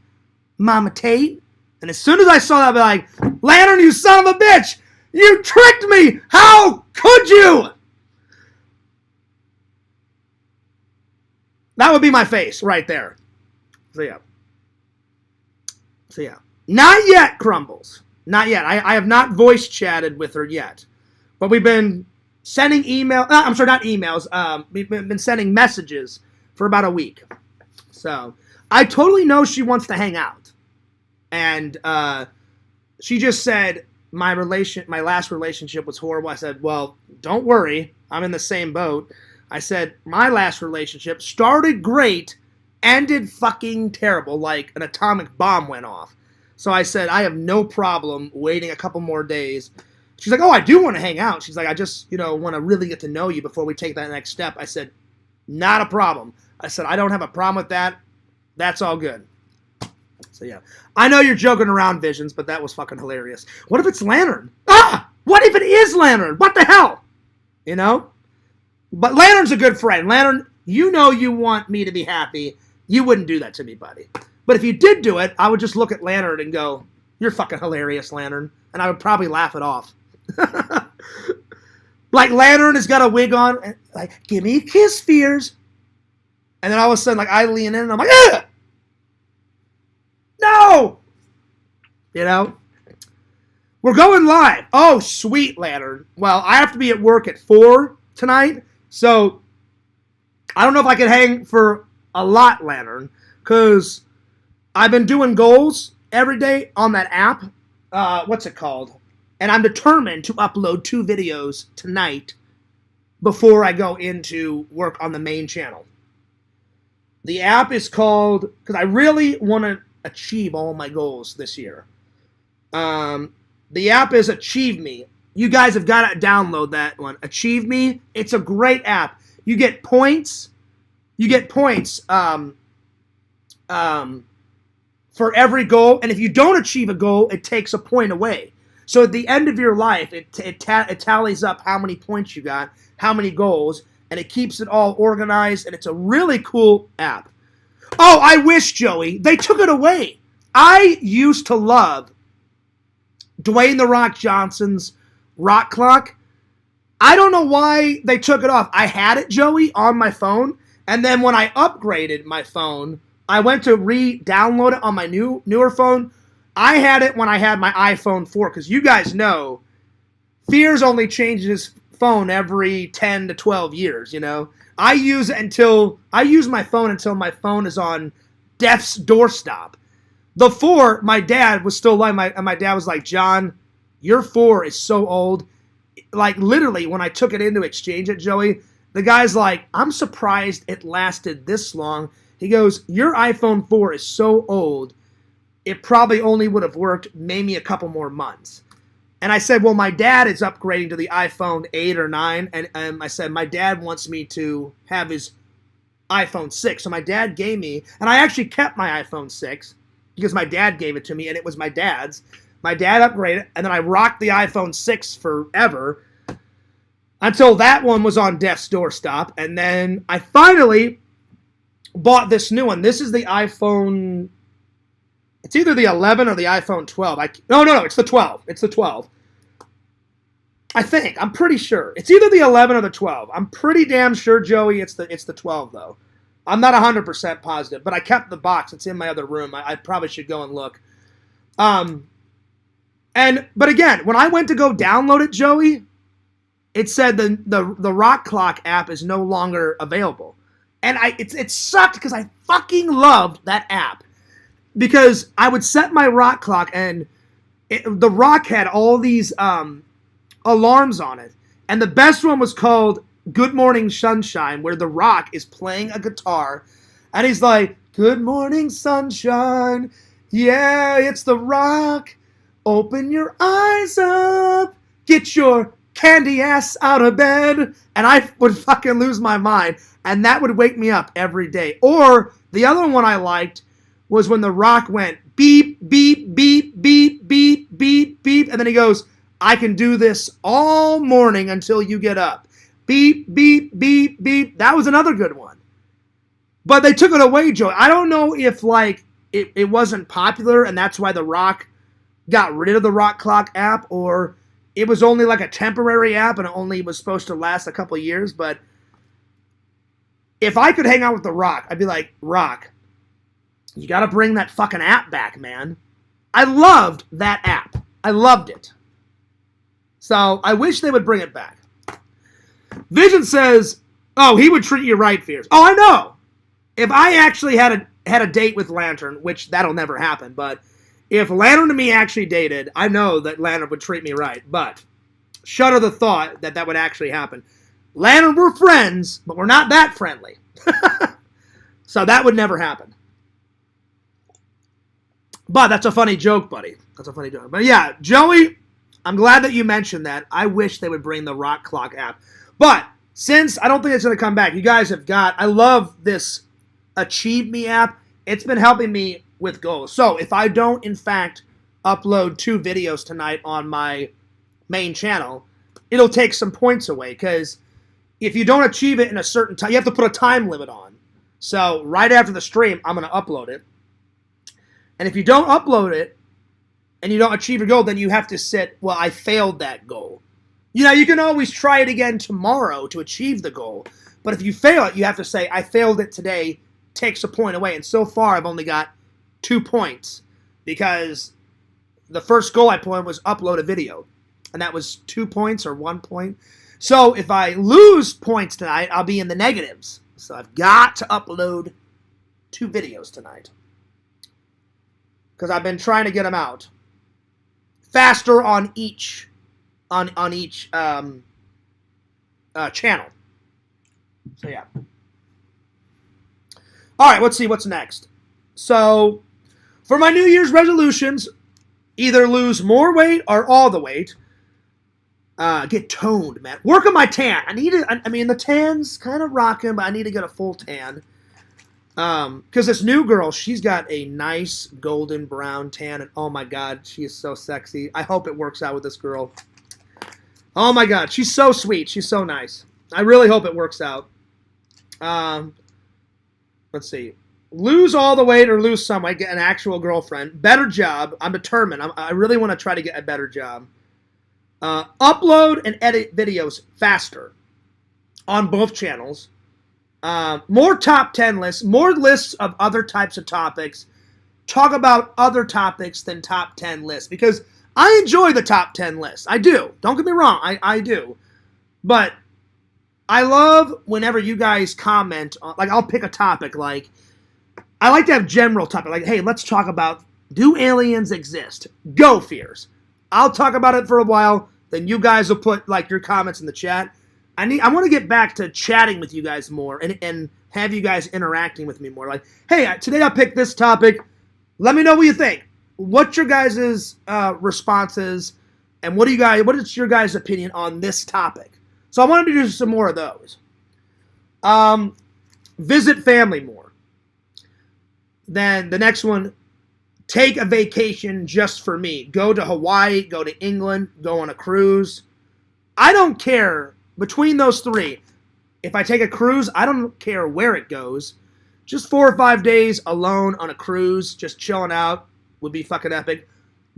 Mama Tate? And as soon as I saw that, I'd be like, Lantern, you son of a bitch! You tricked me! How could you? That would be my face right there. So yeah. Not yet, Crumbles. Not yet. I have not voice chatted with her yet. But we've been sending email. I'm sorry, not emails. We've been sending messages for about a week. So I totally know she wants to hang out. And she just said my last relationship was horrible. I said, well, don't worry. I'm in the same boat. I said, my last relationship started great, ended fucking terrible, like an atomic bomb went off. So I said, I have no problem waiting a couple more days. She's like, oh, I do want to hang out. She's like, I just, want to really get to know you before we take that next step. I said, not a problem. I said, I don't have a problem with that. That's all good. So yeah. I know you're joking around, Visions, but that was fucking hilarious. What if it's Lantern? What if it is Lantern? What the hell? But Lantern's a good friend. Lantern, you want me to be happy. You wouldn't do that to me, buddy. But if you did do it, I would just look at Lantern and go, you're fucking hilarious, Lantern. And I would probably laugh it off. Like Lantern has got a wig on. And like, give me a kiss, Fears. And then all of a sudden, like, I lean in and I'm like, ugh! No! We're going live. Oh, sweet, Lantern. Well, I have to be at work at 4 tonight. So, I don't know if I can hang for a lot, Lantern, because I've been doing goals every day on that app. What's it called? And I'm determined to upload 2 videos tonight before I go into work on the main channel. The app is called, because I really want to achieve all my goals this year. The app is Achieve Me. You guys have got to download that one. Achieve Me. It's a great app. You get points. For every goal. And if you don't achieve a goal, it takes a point away. So at the end of your life, it tallies up how many points you got, how many goals, and it keeps it all organized, and it's a really cool app. Oh, I wish, Joey, they took it away. I used to love Dwayne "The Rock" Johnson's Rock Clock. I don't know why they took it off. I had it, Joey, on my phone, and then when I upgraded my phone, I went to re-download it on my newer phone. I had it when I had my iPhone 4, because you guys know, Fears only changes his phone every 10 to 12 years, I use my phone until my phone is on death's doorstop. The 4, my dad was still like, my dad was like, John, your 4 is so old. Like, literally, when I took it in to exchange it, Joey, the guy's like, I'm surprised it lasted this long. He goes, your iPhone 4 is so old, it probably only would have worked maybe a couple more months. And I said, well, my dad is upgrading to the iPhone 8 or 9, and I said, my dad wants me to have his iPhone 6. So my dad gave me, and I actually kept my iPhone 6, because my dad gave it to me, and it was my dad's. My dad upgraded, and then I rocked the iPhone 6 forever, until that one was on death's doorstop, and then I finally bought this new one. This is the iPhone... It's either the 11 or the iPhone 12. No, it's the 12. It's the 12. I think. I'm pretty sure. It's either the 11 or the 12. I'm pretty damn sure, Joey, it's the 12, though. I'm not 100% positive, but I kept the box. It's in my other room. I probably should go and look. But again, when I went to go download it, Joey, it said the Rock Clock app is no longer available. And it sucked because I fucking loved that app. because I would set my rock clock, and the rock had all these alarms on it. And the best one was called Good Morning Sunshine, where the rock is playing a guitar. And he's like, good morning, sunshine. Yeah, it's the rock. Open your eyes up. Get your candy ass out of bed. And I would fucking lose my mind. And that would wake me up every day. Or the other one I liked was when the rock went beep, beep, beep, beep, beep, beep, beep. And then he goes, I can do this all morning until you get up. Beep, beep, beep, beep. That was another good one. But they took it away, Joe. I don't know if, like, it wasn't popular and that's why The Rock got rid of the Rock Clock app, or it was only like a temporary app and it only was supposed to last a couple years. But if I could hang out with The Rock, I'd be like, Rock, you got to bring that fucking app back, man. I loved that app. I loved it. So I wish they would bring it back. Vision says, oh, he would treat you right, Fierce. Oh, I know. If I actually had a date with Lantern, which that'll never happen, but if Lantern and me actually dated, I know that Lantern would treat me right. But shudder the thought that that would actually happen. Lantern, we're friends, but we're not that friendly. So that would never happen. But that's a funny joke, buddy. That's a funny joke. But yeah, Joey, I'm glad that you mentioned that. I wish they would bring the Rock Clock app. But since I don't think it's going to come back, you guys have got, I love this Achieve Me app. It's been helping me with goals. So if I don't, in fact, upload 2 videos tonight on my main channel, it'll take some points away. Because if you don't achieve it in a certain time, you have to put a time limit on. So right after the stream, I'm going to upload it. And if you don't upload it, and you don't achieve your goal, then you have to sit, well, I failed that goal. You know, you can always try it again tomorrow to achieve the goal. But if you fail it, you have to say, I failed it today, takes a point away. And so far, I've only got 2 points. Because the first goal I put in was upload a video. And that was 2 points or 1 point. So if I lose points tonight, I'll be in the negatives. So I've got to upload 2 videos tonight. Because I've been trying to get them out faster on each channel. So yeah. All right, let's see what's next. So for my New Year's resolutions, either lose more weight or all the weight. Get toned, man. Work on my tan. I mean, the tan's kind of rocking, but I need to get a full tan. Because this new girl, she's got a nice golden brown tan, and oh my god, she is so sexy. I hope it works out with this girl. Oh my god, she's so sweet. She's so nice. I really hope it works out. Let's see. Lose all the weight or lose some weight, get an actual girlfriend. Better job. I'm determined. I really want to try to get a better job. Upload and edit videos faster on both channels. More top 10 lists, more lists of other types of topics. Talk about other topics than top 10 lists, because I enjoy the top 10 lists. I do. Don't get me wrong. I do. But I love whenever you guys comment on, like, I'll pick a topic, like, I like to have general topic, like, hey, let's talk about, do aliens exist? Go, Fears. I'll talk about it for a while, then you guys will put, like, your comments in the chat. I want to get back to chatting with you guys more and have you guys interacting with me more. Like, hey, today I picked this topic. Let me know what you think. What's your guys' responses, and what is your guys' opinion on this topic? So I wanted to do some more of those. Visit family more. Then the next one, take a vacation just for me. Go to Hawaii, go to England, go on a cruise. I don't care. Between those 3, if I take a cruise, I don't care where it goes. Just 4 or 5 days alone on a cruise, just chilling out, would be fucking epic.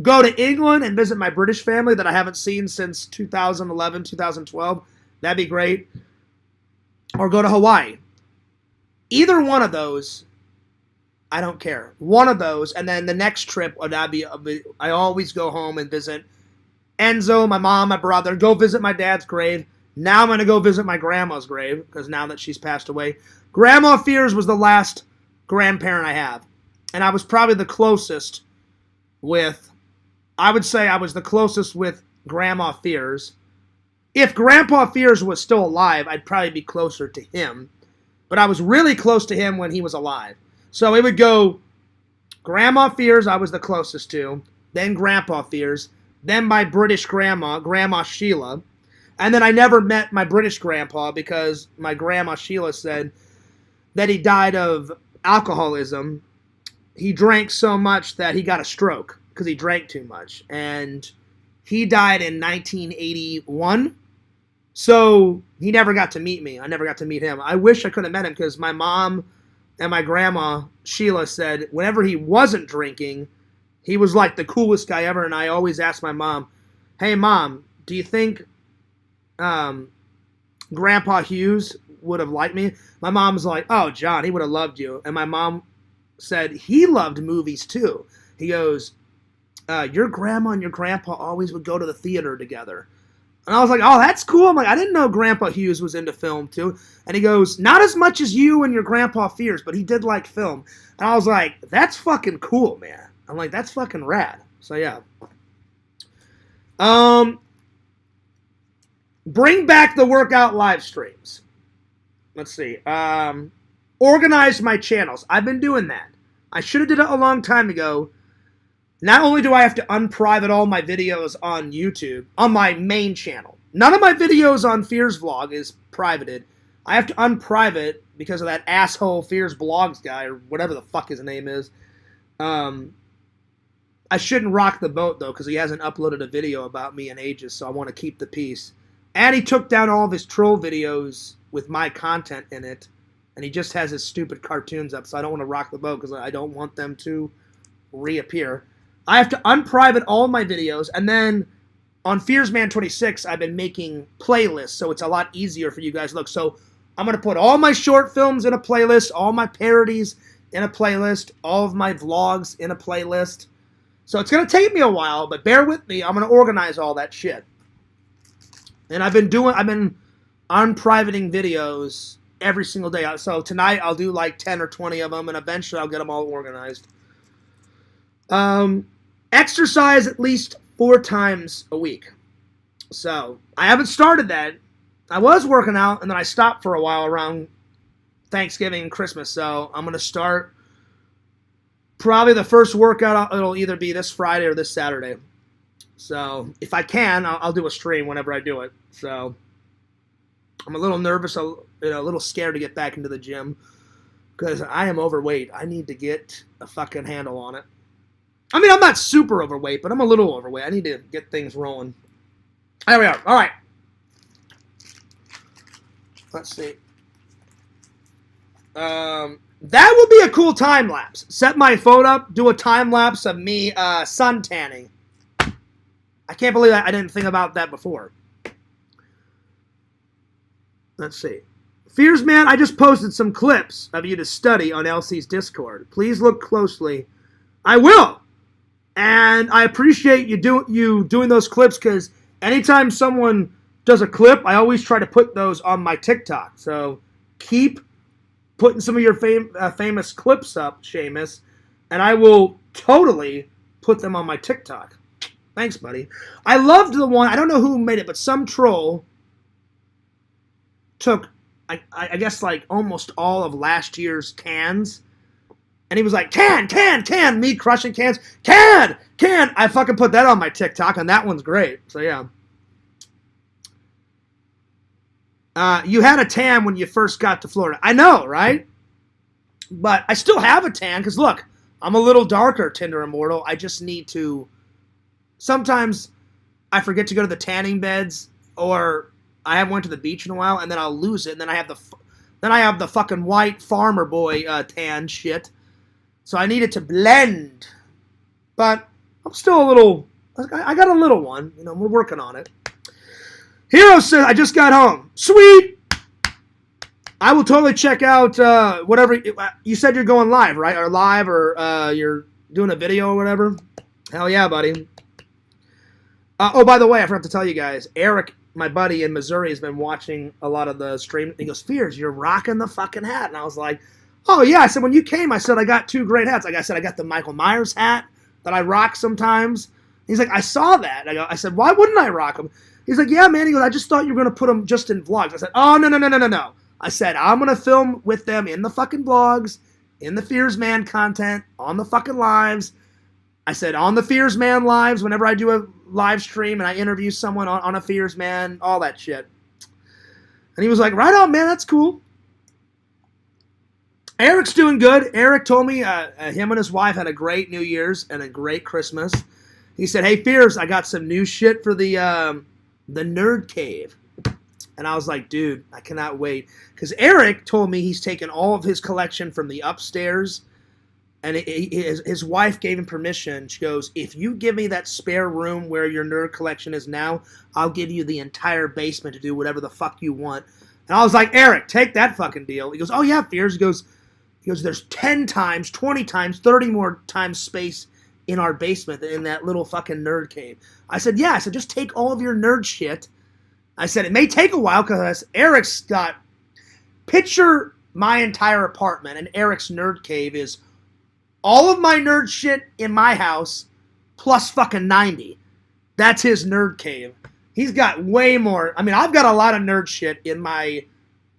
Go to England and visit my British family that I haven't seen since 2011, 2012. That'd be great. Or go to Hawaii. Either one of those, I don't care. One of those, and then the next trip would be, I always go home and visit Enzo, my mom, my brother, go visit my dad's grave. Now I'm going to go visit my grandma's grave, because now that she's passed away. Grandma Fears was the last grandparent I have. And I was probably the closest with, I would say I was the closest with Grandma Fears. If Grandpa Fears was still alive, I'd probably be closer to him. But I was really close to him when he was alive. So it would go Grandma Fears, I was the closest to. Then Grandpa Fears. Then my British grandma, Grandma Sheila. And then I never met my British grandpa because my Grandma Sheila said that he died of alcoholism. He drank so much that he got a stroke because he drank too much. And he died in 1981. So he never got to meet me. I never got to meet him. I wish I could have met him because my mom and my grandma, Sheila, said whenever he wasn't drinking, he was like the coolest guy ever. And I always asked my mom, hey, Mom, do you think Grandpa Hughes would have liked me? My mom's like, oh, John, he would have loved you. And my mom said he loved movies too. He goes, your grandma and your grandpa always would go to the theater together. And I was like, oh, that's cool. I'm like, I didn't know Grandpa Hughes was into film too. And he goes, not as much as you and your Grandpa Fears, but he did like film. And I was like, that's fucking cool, man. I'm like, that's fucking rad. So yeah. Bring back the workout live streams. Let's see. Organize my channels. I've been doing that. I should have did it a long time ago. Not only do I have to unprivate all my videos on YouTube, on my main channel. None of my videos on Fears Vlog is privated. I have to unprivate because of that asshole Fears Blogs guy, or whatever the fuck his name is. I shouldn't rock the boat, though, because he hasn't uploaded a video about me in ages, so I want to keep the peace. And he took down all of his troll videos with my content in it, and he just has his stupid cartoons up, so I don't want to rock the boat because I don't want them to reappear. I have to unprivate all my videos, and then on FearsMan26, I've been making playlists, so it's a lot easier for you guys to look. So I'm going to put all my short films in a playlist, all my parodies in a playlist, all of my vlogs in a playlist. So it's going to take me a while, but bear with me. I'm going to organize all that shit. And I've been unprivating videos every single day. So tonight I'll do like 10 or 20 of them, and eventually I'll get them all organized. Exercise at least 4 times a week. So I haven't started that. I was working out, and then I stopped for a while around Thanksgiving and Christmas. So I'm going to start probably the first workout. It'll either be this Friday or this Saturday. So if I can, I'll do a stream whenever I do it. So I'm a little nervous, a little scared to get back into the gym because I am overweight. I need to get a fucking handle on it. I mean, I'm not super overweight, but I'm a little overweight. I need to get things rolling. There we are. All right. Let's see. That would be a cool time lapse. Set my phone up, do a time lapse of me sun tanning. I can't believe I didn't think about that before. Let's see. Fears Man, I just posted some clips of you to study on LC's Discord. Please look closely. I will. And I appreciate you doing those clips because anytime someone does a clip, I always try to put those on my TikTok. So keep putting some of your famous clips up, Seamus, and I will totally put them on my TikTok. Thanks, buddy. I loved the one, I don't know who made it, but some troll took, I guess, like almost all of last year's cans. And he was like, can, me crushing cans, can. I fucking put that on my TikTok, and that one's great. So, yeah. You had a tan when you first got to Florida. I know, right? But I still have a tan, because look, I'm a little darker, Tinder Immortal. I just need to... Sometimes I forget to go to the tanning beds, or I haven't went to the beach in a while, and then I'll lose it, and then I have the fucking white farmer boy tan shit. So I need it to blend. But I'm still a little... I got a little one. You know, we're working on it. Hero says, I just got home. Sweet! I will totally check out whatever... You said you're going live, right? Or live, or you're doing a video or whatever? Hell yeah, buddy. Oh, by the way, I forgot to tell you guys. Eric, my buddy in Missouri, has been watching a lot of the stream. He goes, Fears, you're rocking the fucking hat. And I was like, Oh, yeah. I said, when you came, I said, I got 2 great hats. Like I said, I got the Michael Myers hat that I rock sometimes. He's like, I saw that. I said, why wouldn't I rock them? He's like, yeah, man. He goes, I just thought you were going to put them just in vlogs. I said, oh, no. I said, I'm going to film with them in the fucking vlogs, in the Fears Man content, on the fucking lives. I said, on the Fears Man lives, whenever I do a live stream and I interview someone on a Fears Man, all that shit. And he was like, right on, man, that's cool. Eric's doing good. Eric told me him and his wife had a great New Year's and a great Christmas. He said, hey, Fears, I got some new shit for the Nerd Cave. And I was like, dude, I cannot wait. Because Eric told me he's taken all of his collection from the upstairs, and his wife gave him permission. She goes, if you give me that spare room where your nerd collection is now, I'll give you the entire basement to do whatever the fuck you want. And I was like, Eric, take that fucking deal. He goes, oh, yeah, Fears. He goes, there's 10 times, 20 times, 30 more times space in our basement in that little fucking nerd cave. I said, yeah. I said, just take all of your nerd shit. I said, it may take a while because Eric's got, picture my entire apartment, and Eric's nerd cave is all of my nerd shit in my house plus fucking 90. That's his nerd cave. He's got way more. I mean, I've got a lot of nerd shit in my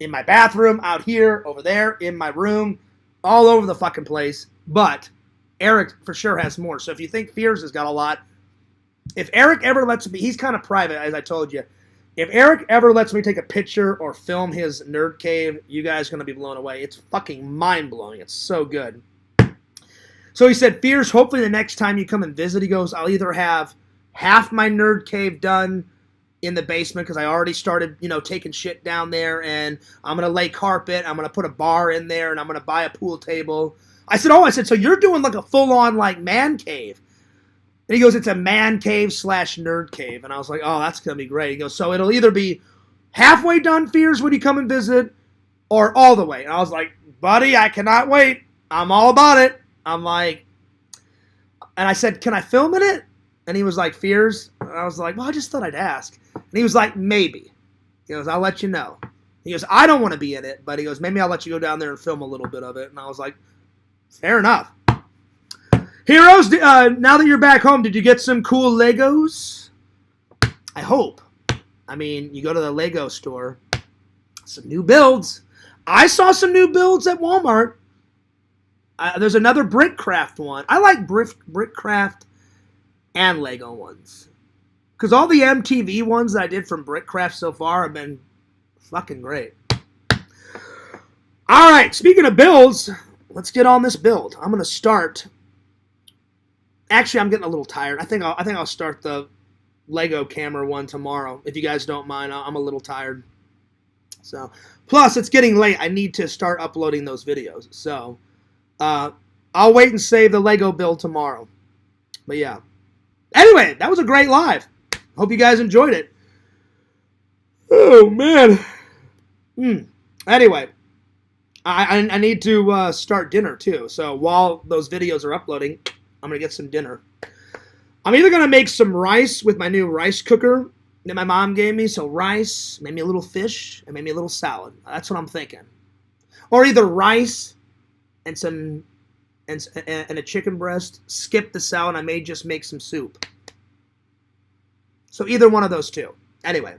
bathroom, out here, over there, in my room, all over the fucking place. But Eric for sure has more. So if you think Fears has got a lot, if Eric ever lets me, he's kind of private, as I told you. If Eric ever lets me take a picture or film his nerd cave, you guys are going to be blown away. It's fucking mind-blowing. It's so good. So he said, Fears, hopefully the next time you come and visit, he goes, I'll either have half my nerd cave done in the basement because I already started, taking shit down there, and I'm going to lay carpet, I'm going to put a bar in there, and I'm going to buy a pool table. I said, so you're doing like a full-on like man cave. And he goes, it's a man cave / nerd cave. And I was like, oh, that's going to be great. He goes, so it'll either be halfway done, Fears, when you come and visit, or all the way. And I was like, buddy, I cannot wait. I'm all about it. I'm like, and I said, can I film in it? And he was like, Fears? And I was like, well, I just thought I'd ask. And he was like, maybe. He goes, I'll let you know. He goes, I don't want to be in it, but he goes, maybe I'll let you go down there and film a little bit of it. And I was like, fair enough. Heroes, now that you're back home, did you get some cool Legos? I hope. I mean, you go to the Lego store, some new builds. I saw some new builds at Walmart. There's another Brickcraft one. I like Brickcraft and Lego ones. Because all the MTV ones that I did from Brickcraft so far have been fucking great. All right, speaking of builds, let's get on this build. I'm going to start. Actually, I'm getting a little tired. I think I'll start the Lego camera one tomorrow. If you guys don't mind, I'm a little tired. So, plus it's getting late. I need to start uploading those videos. So, I'll wait and save the Lego build tomorrow. But yeah. Anyway, that was a great live. Hope you guys enjoyed it. Oh man. Anyway, I need to start dinner too. So while those videos are uploading, I'm going to get some dinner. I'm either going to make some rice with my new rice cooker that my mom gave me. So rice, maybe a little fish, and maybe a little salad. That's what I'm thinking. Or either rice and some and a chicken breast. Skip the salad. I may just make some soup. So either one of those two. Anyway,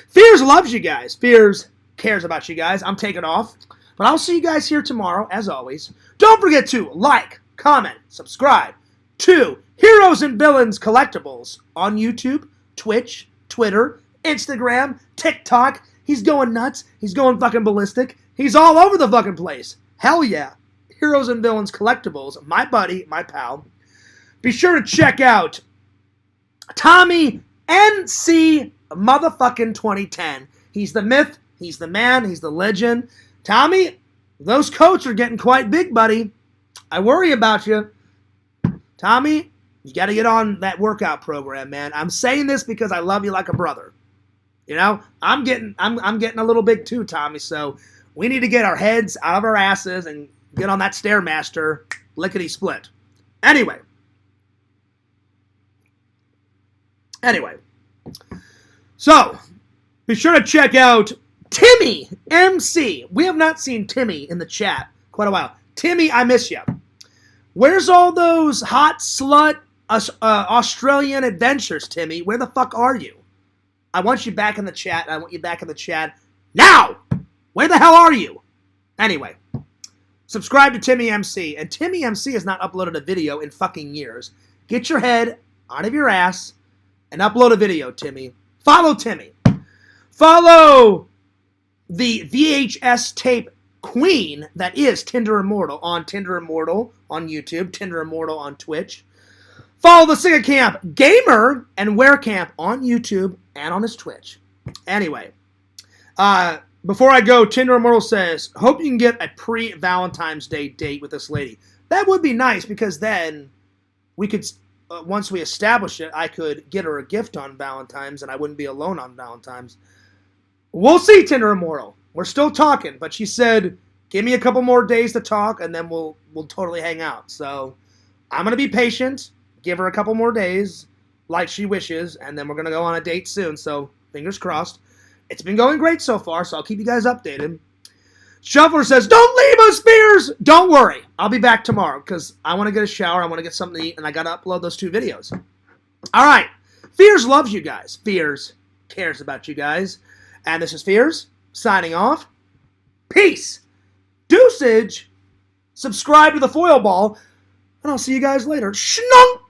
Fears loves you guys. Fears cares about you guys. I'm taking off. But I'll see you guys here tomorrow, as always. Don't forget to like, comment, subscribe to Heroes and Villains Collectibles on YouTube, Twitch, Twitter, Instagram, TikTok. He's going nuts. He's going fucking ballistic. He's all over the fucking place. Hell yeah. Heroes and Villains Collectibles, my buddy, my pal. Be sure to check out Tommy NC motherfucking 2010. He's the myth. He's the man. He's the legend. Tommy, those coats are getting quite big, buddy. I worry about you. Tommy, you got to get on that workout program, man. I'm saying this because I love you like a brother. You know, I'm getting a little big too, Tommy. So we need to get our heads out of our asses and get on that Stairmaster lickety split. Anyway, so be sure to check out Timmy MC. We have not seen Timmy in the chat Quite a while. Timmy, I miss you. Where's all those hot slut Australian adventures, Timmy? Where the fuck are you? I want you back in the chat. I want you back in the chat now. Where the hell are you? Anyway, subscribe to Timmy MC. And Timmy MC has not uploaded a video in fucking years. Get your head out of your ass and upload a video, Timmy. Follow Timmy. Follow the VHS tape queen that is Tinder Immortal on Tinder Immortal on YouTube, Tinder Immortal on Twitch. Follow the Sing Camp Gamer and Wear Camp on YouTube and on his Twitch. Anyway, before I go, Tinder Immortal says, hope you can get a pre-Valentine's Day date with this lady. That would be nice because then we could, once we establish it, I could get her a gift on Valentine's and I wouldn't be alone on Valentine's. We'll see, Tinder Immortal. We're still talking, but she said, give me a couple more days to talk and then we'll totally hang out. So I'm going to be patient, give her a couple more days like she wishes, and then we're going to go on a date soon. So fingers crossed. It's been going great so far, so I'll keep you guys updated. Shuffler says, don't leave us, Fears! Don't worry. I'll be back tomorrow because I want to get a shower, I want to get something to eat, and I got to upload those 2 videos. All right. Fears loves you guys. Fears cares about you guys. And this is Fears signing off. Peace. Deuceage. Subscribe to the Foil Ball, and I'll see you guys later. Schnunk!